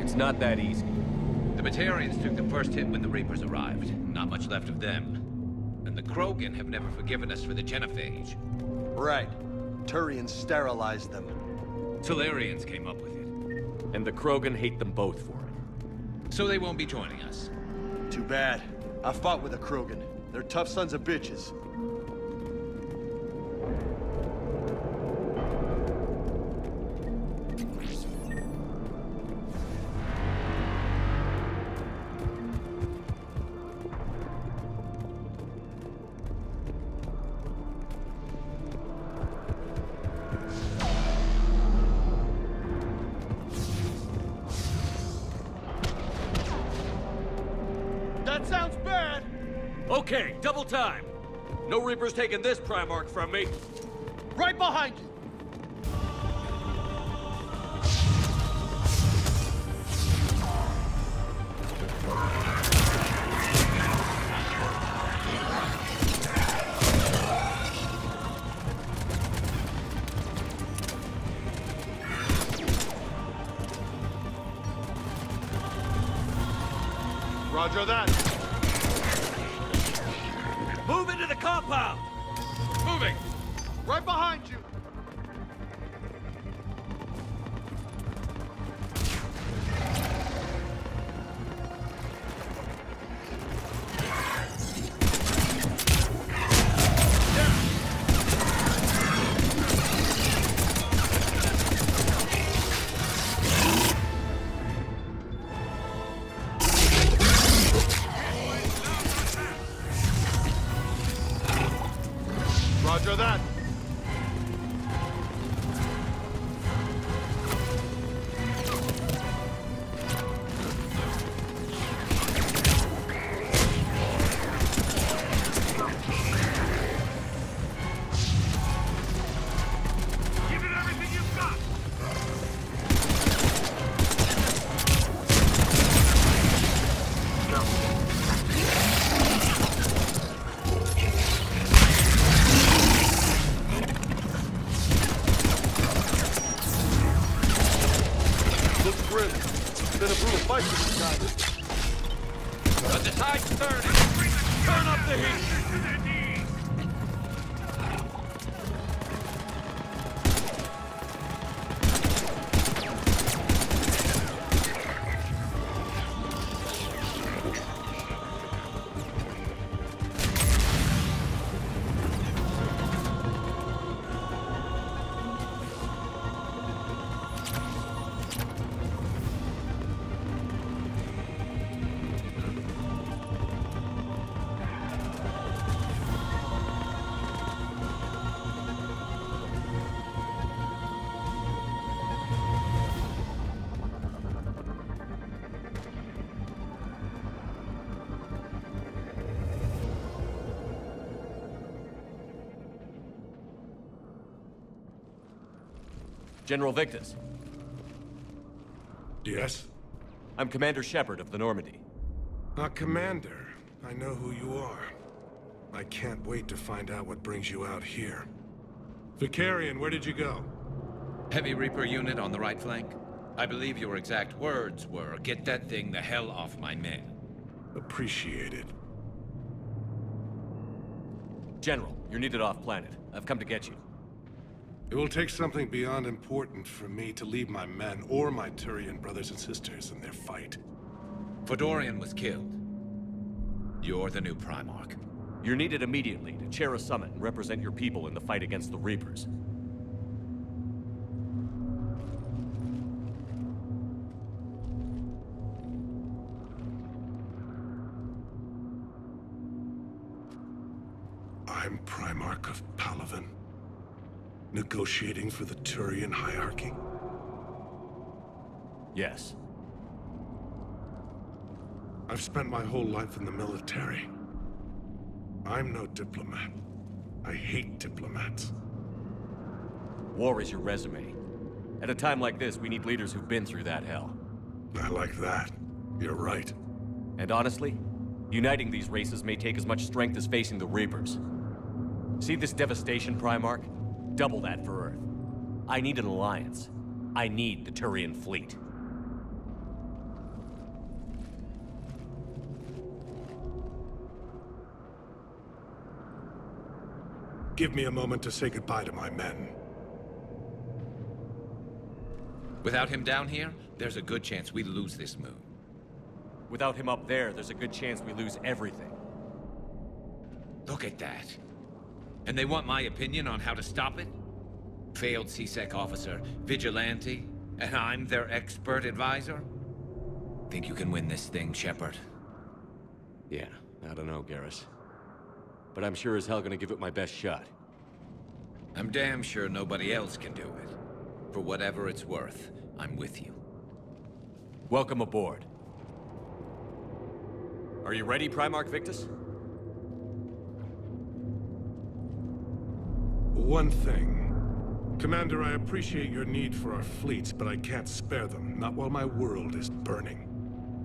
It's not that easy. The Batarians took the first hit when the Reapers arrived. Not much left of them. And the Krogan have never forgiven us for the Genophage. Right. Turians sterilized them. Solarians came up with it. And the Krogan hate them both for it. So they won't be joining us. Too bad. I fought with the Krogan. They're tough sons of bitches. That sounds bad! Okay, double time. No Reapers taking this Primarch from me. Right behind you! Roger that. Move into the compound! Moving! Right behind you! Roger that. But the tide's turning! Turn up the heat! General Victus. Yes? I'm Commander Shepard of the Normandy. Commander. I know who you are. I can't wait to find out what brings you out here. Vicarian, where did you go? Heavy Reaper unit on the right flank. I believe your exact words were, "Get that thing the hell off my men." Appreciated. General, you're needed off-planet. I've come to get you. It will take something beyond important for me to leave my men or my Turian brothers and sisters in their fight. Fodorian was killed. You're the new Primarch. You're needed immediately to chair a summit and represent your people in the fight against the Reapers. I'm Primarch of Palaven. Negotiating for the Turian hierarchy? Yes. I've spent my whole life in the military. I'm no diplomat. I hate diplomats. War is your resume. At a time like this, we need leaders who've been through that hell. I like that. You're right. And honestly, uniting these races may take as much strength as facing the Reapers. See this devastation, Primarch? Double that for Earth. I need an alliance. I need the Turian fleet. Give me a moment to say goodbye to my men. Without him down here, there's a good chance we lose this moon. Without him up there, there's a good chance we lose everything. Look at that. And they want my opinion on how to stop it? Failed CSEC officer, vigilante, and I'm their expert advisor? Think you can win this thing, Shepard? Yeah, I don't know, Garrus. But I'm sure as hell gonna give it my best shot. I'm damn sure nobody else can do it. For whatever it's worth, I'm with you. Welcome aboard. Are you ready, Primarch Victus? One thing. Commander, I appreciate your need for our fleets, but I can't spare them, not while my world is burning.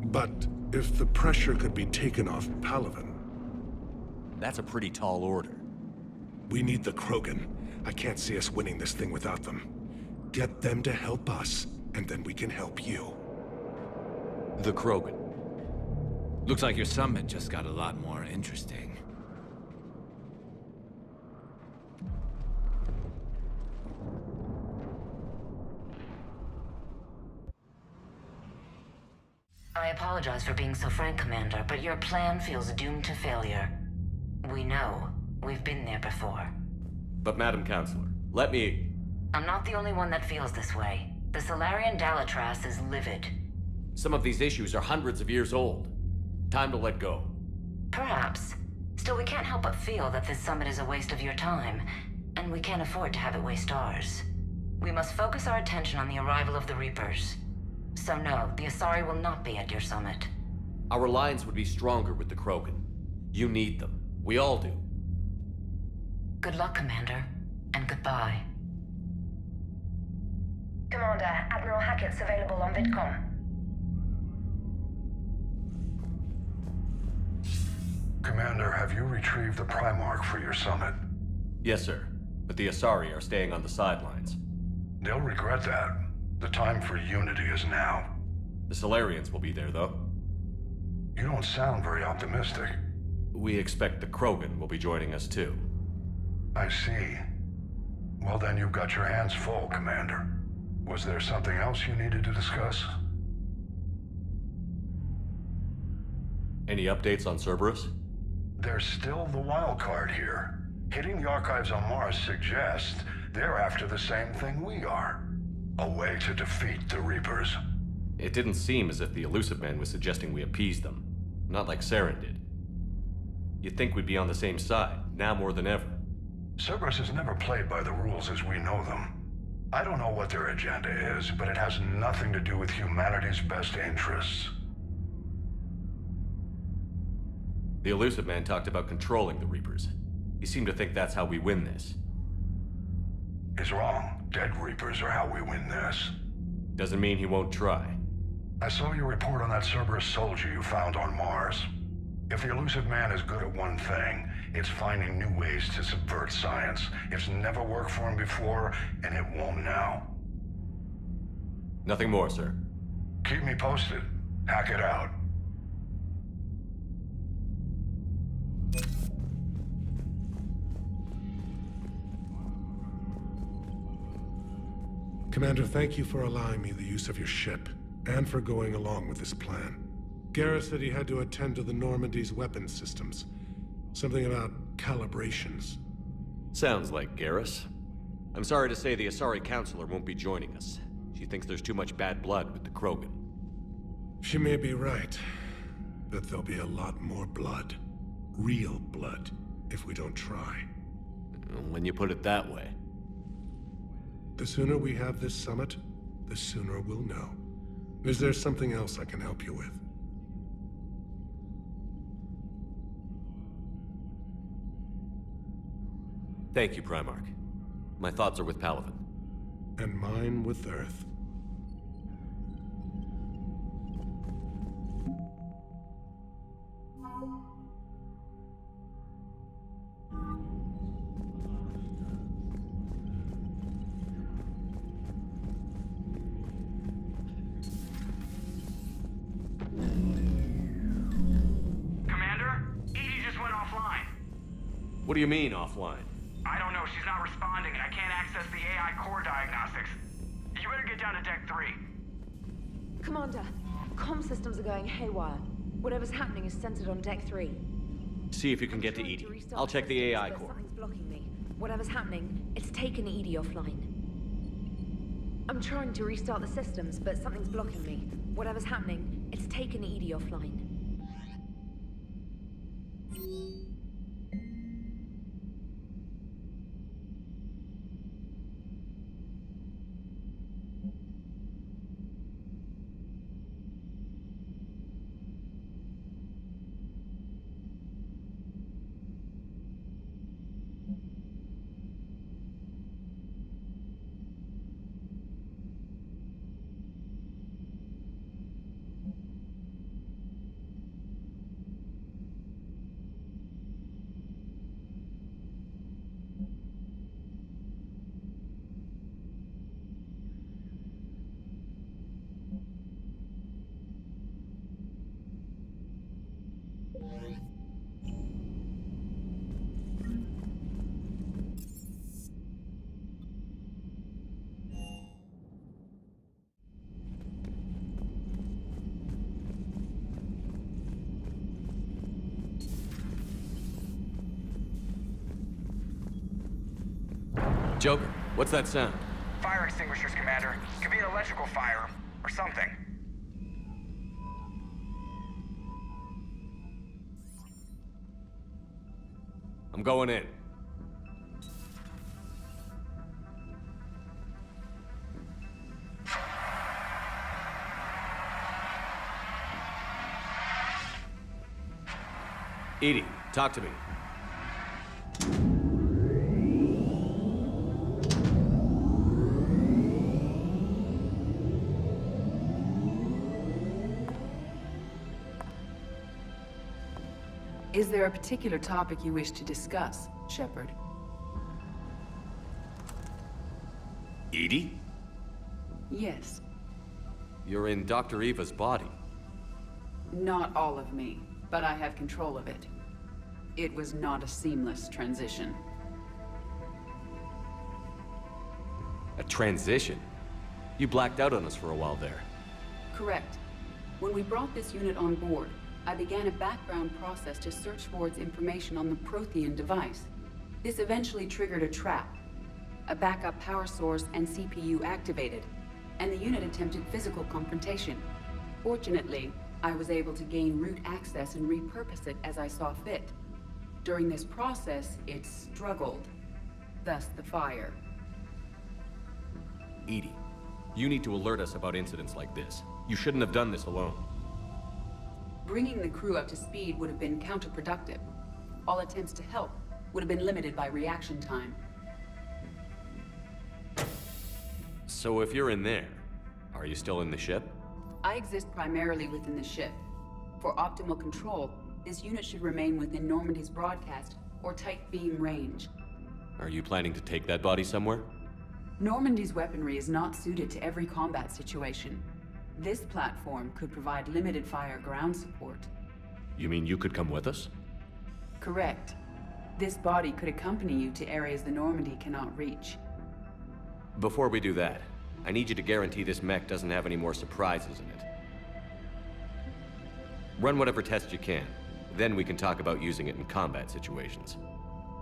But if the pressure could be taken off Palaven... That's a pretty tall order. We need the Krogan. I can't see us winning this thing without them. Get them to help us, and then we can help you. The Krogan. Looks like your summit just got a lot more interesting. I apologize for being so frank, Commander, but your plan feels doomed to failure. We know. We've been there before. But Madam Counselor, let me... I'm not the only one that feels this way. The Solarian Dalatras is livid. Some of these issues are hundreds of years old. Time to let go. Perhaps. Still, we can't help but feel that this summit is a waste of your time, and we can't afford to have it waste ours. We must focus our attention on the arrival of the Reapers. So no, the Asari will not be at your summit. Our alliance would be stronger with the Krogan. You need them. We all do. Good luck, Commander, and goodbye. Commander, Admiral Hackett's available on VidCom. Commander, have you retrieved the Primarch for your summit? Yes, sir. But the Asari are staying on the sidelines. They'll regret that. The time for unity is now. The The Solarians will be there, though. You don't sound very optimistic. We expect the Krogan will be joining us, too. I see. Well, then you've got your hands full, Commander. Was there something else you needed to discuss? Any updates on Cerberus? There's still the wild card here. Hitting the archives on Mars suggests they're after the same thing we are. A way to defeat the Reapers. It didn't seem as if the Elusive Man was suggesting we appease them. Not like Saren did. You'd think we'd be on the same side, now more than ever. Cerberus has never played by the rules as we know them. I don't know what their agenda is, but it has nothing to do with humanity's best interests. The Elusive Man talked about controlling the Reapers. He seemed to think that's how we win this. He's wrong. Dead Reapers are how we win this. Doesn't mean he won't try. I saw your report on that Cerberus soldier you found on Mars. If the Elusive Man is good at one thing, it's finding new ways to subvert science. It's never worked for him before, and it won't now. Nothing more, sir. Keep me posted. Hack it out. Commander, thank you for allowing me the use of your ship, and for going along with this plan. Garrus said he had to attend to the Normandy's weapons systems. Something about calibrations. Sounds like Garrus. I'm sorry to say the Asari Counselor won't be joining us. She thinks there's too much bad blood with the Krogan. She may be right, but there'll be a lot more blood. Real blood, if we don't try. When you put it that way. The sooner we have this summit, the sooner we'll know. Is there something else I can help you with? Thank you, Primarch. My thoughts are with Palaven. And mine with Earth. Commander? Edie just went offline. What do you mean, offline? I don't know, she's not responding, and I can't access the AI core diagnostics. You better get down to Deck 3. Commander, comm systems are going haywire. Whatever's happening is centered on Deck 3. See if you can get to Edie. I'll check the AI core. Something's blocking me. Whatever's happening, it's taken Edie offline. I'm trying to restart the systems, but something's blocking me. Whatever's happening, it's taken Edie offline. Joker, what's that sound? Fire extinguishers, Commander. Could be an electrical fire, or something. I'm going in. Edie, talk to me. Is there a particular topic you wish to discuss, Shepard? Edie? Yes. You're in Dr. Eva's body. Not all of me, but I have control of it. It was not a seamless transition. A transition? You blacked out on us for a while there. Correct. When we brought this unit on board, I began a background process to search for its information on the Prothean device. This eventually triggered a trap. A backup power source and CPU activated, and the unit attempted physical confrontation. Fortunately, I was able to gain root access and repurpose it as I saw fit. During this process, it struggled. Thus the fire. EDI, you need to alert us about incidents like this. You shouldn't have done this alone. Bringing the crew up to speed would have been counterproductive. All attempts to help would have been limited by reaction time. So if you're in there, are you still in the ship? I exist primarily within the ship. For optimal control, this unit should remain within Normandy's broadcast or tight beam range. Are you planning to take that body somewhere? Normandy's weaponry is not suited to every combat situation. This platform could provide limited fire ground support. You mean you could come with us? Correct. This body could accompany you to areas the Normandy cannot reach. Before we do that, I need you to guarantee this mech doesn't have any more surprises in it. Run whatever tests you can. Then we can talk about using it in combat situations.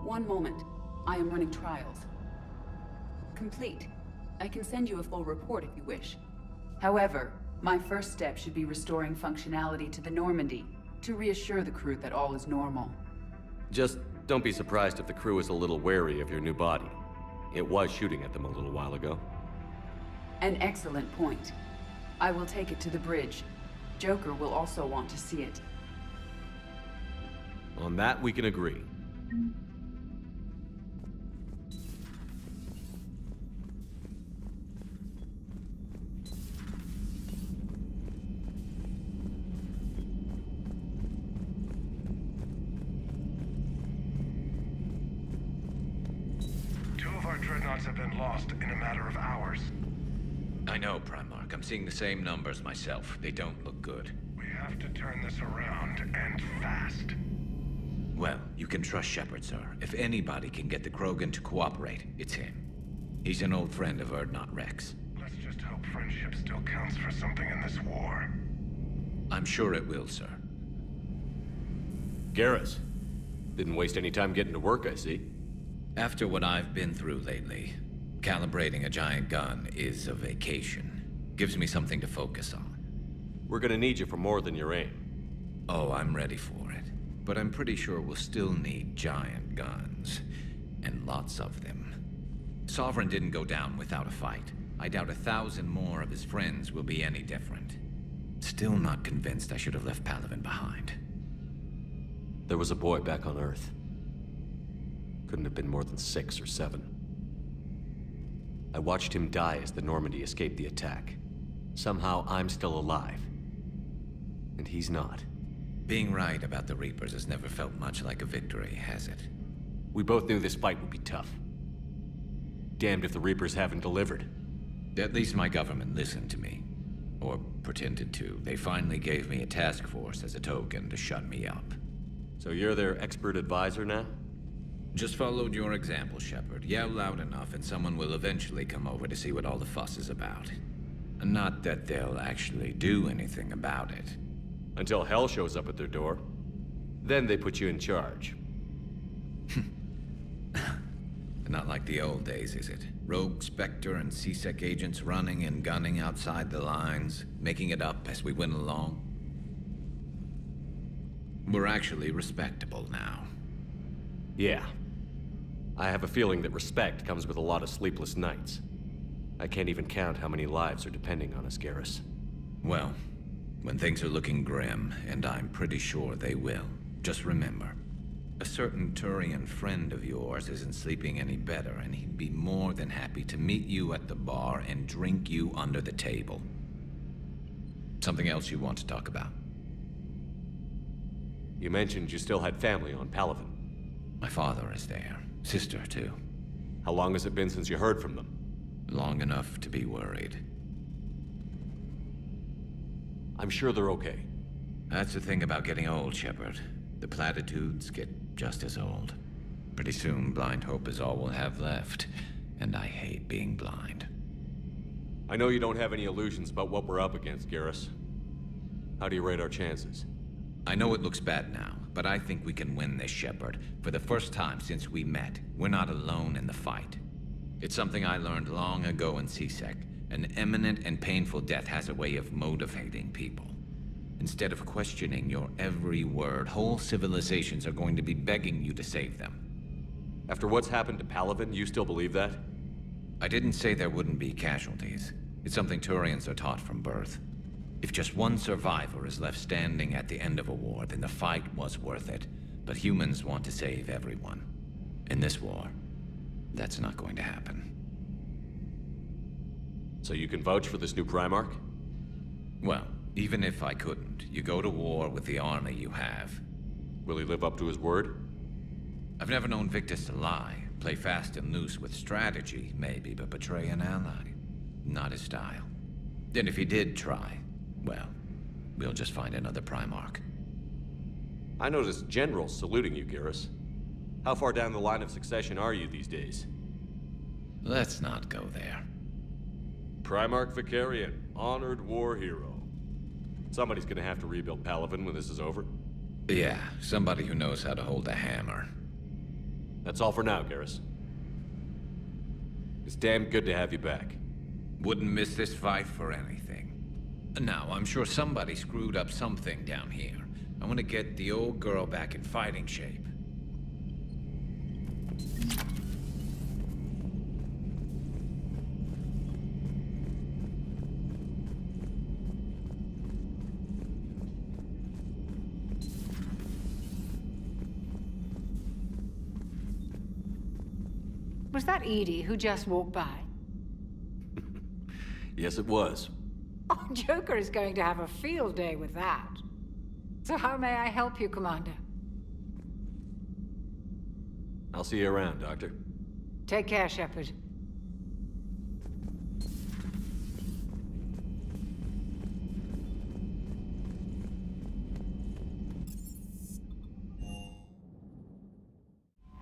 One moment. I am running trials. Complete. I can send you a full report if you wish. However, my first step should be restoring functionality to the Normandy to reassure the crew that all is normal. Just don't be surprised if the crew is a little wary of your new body. It was shooting at them a little while ago. An excellent point. I will take it to the bridge. Joker will also want to see it. On that, we can agree. Our dreadnoughts have been lost in a matter of hours. I know, Primarch. I'm seeing the same numbers myself. They don't look good. We have to turn this around, and fast. Well, you can trust Shepard, sir. If anybody can get the Krogan to cooperate, it's him. He's an old friend of Urdnot Rex. Let's just hope friendship still counts for something in this war. I'm sure it will, sir. Garrus. Didn't waste any time getting to work, I see. After what I've been through lately, calibrating a giant gun is a vacation. Gives me something to focus on. We're gonna need you for more than your aim. Oh, I'm ready for it. But I'm pretty sure we'll still need giant guns. And lots of them. Sovereign didn't go down without a fight. I doubt 1,000 more of his friends will be any different. Still not convinced I should have left Palaven behind. There was a boy back on Earth. Couldn't have been more than 6 or 7. I watched him die as the Normandy escaped the attack. Somehow I'm still alive. And he's not. Being right about the Reapers has never felt much like a victory, has it? We both knew this fight would be tough. Damned if the Reapers haven't delivered. At least my government listened to me. Or pretended to. They finally gave me a task force as a token to shut me up. So you're their expert advisor now? Just followed your example, Shepard. Yell loud enough and someone will eventually come over to see what all the fuss is about. Not that they'll actually do anything about it. Until hell shows up at their door. Then they put you in charge. Not like the old days, is it? Rogue Spectre and C-Sec agents running and gunning outside the lines, making it up as we went along. We're actually respectable now. Yeah. I have a feeling that respect comes with a lot of sleepless nights. I can't even count how many lives are depending on us, Garrus. Well, when things are looking grim, and I'm pretty sure they will, just remember, a certain Turian friend of yours isn't sleeping any better, and he'd be more than happy to meet you at the bar and drink you under the table. Something else you want to talk about? You mentioned you still had family on Palaven. My father is there. Sister, too. How long has it been since you heard from them? Long enough to be worried. I'm sure they're okay. That's the thing about getting old, Shepard. The platitudes get just as old. Pretty soon, blind hope is all we'll have left. And I hate being blind. I know you don't have any illusions about what we're up against, Garrus. How do you rate our chances? I know it looks bad now, but I think we can win this, Shepard. For the first time since we met, we're not alone in the fight. It's something I learned long ago in CSEC. An imminent and painful death has a way of motivating people. Instead of questioning your every word, whole civilizations are going to be begging you to save them. After what's happened to Palaven, you still believe that? I didn't say there wouldn't be casualties. It's something Turians are taught from birth. If just one survivor is left standing at the end of a war, then the fight was worth it. But humans want to save everyone. In this war, that's not going to happen. So you can vouch for this new Primarch? Well, even if I couldn't, you go to war with the army you have. Will he live up to his word? I've never known Victus to lie. Play fast and loose with strategy, maybe, but betray an ally. Not his style. And if he did try, well, we'll just find another Primarch. I noticed generals saluting you, Garrus. How far down the line of succession are you these days? Let's not go there. Primarch Vicarian, honored war hero. Somebody's gonna have to rebuild Palaven when this is over. Yeah, somebody who knows how to hold a hammer. That's all for now, Garrus. It's damn good to have you back. Wouldn't miss this fight for anything. Now, I'm sure somebody screwed up something down here. I want to get the old girl back in fighting shape. Was that Edie who just walked by? Yes, it was. Oh, Joker is going to have a field day with that. So how may I help you, Commander? I'll see you around, Doctor. Take care, Shepard.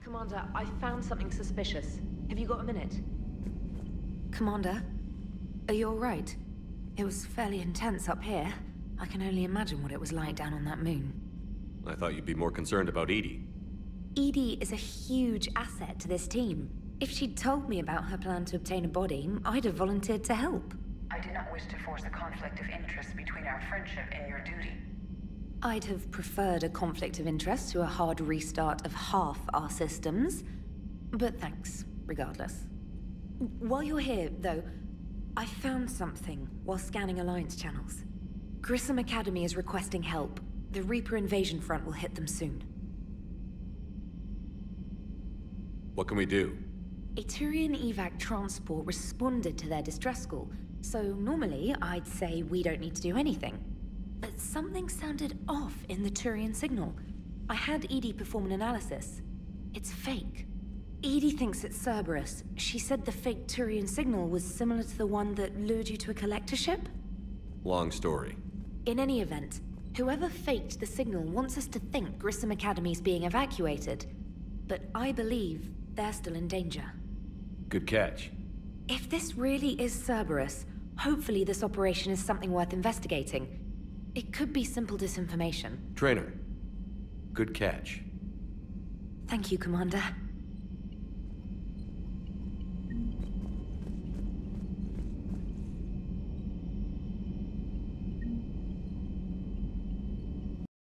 Commander, I found something suspicious. Have you got a minute? Commander, are you all right? It was fairly intense up here. I can only imagine what it was like down on that moon. I thought you'd be more concerned about Edie. Edie is a huge asset to this team. If she'd told me about her plan to obtain a body, I'd have volunteered to help. I do not wish to force a conflict of interest between our friendship and your duty. I'd have preferred a conflict of interest to a hard restart of half our systems. But thanks, regardless. While you're here, though, I found something while scanning Alliance channels. Grissom Academy is requesting help. The Reaper invasion front will hit them soon. What can we do? A Turian evac transport responded to their distress call, so normally I'd say we don't need to do anything. But something sounded off in the Turian signal. I had Edie perform an analysis. It's fake. Edie thinks it's Cerberus. She said the fake Turian signal was similar to the one that lured you to a collector ship? Long story. In any event, whoever faked the signal wants us to think Grissom Academy's being evacuated. But I believe they're still in danger. Good catch. If this really is Cerberus, hopefully this operation is something worth investigating. It could be simple disinformation. Trainer, good catch. Thank you, Commander.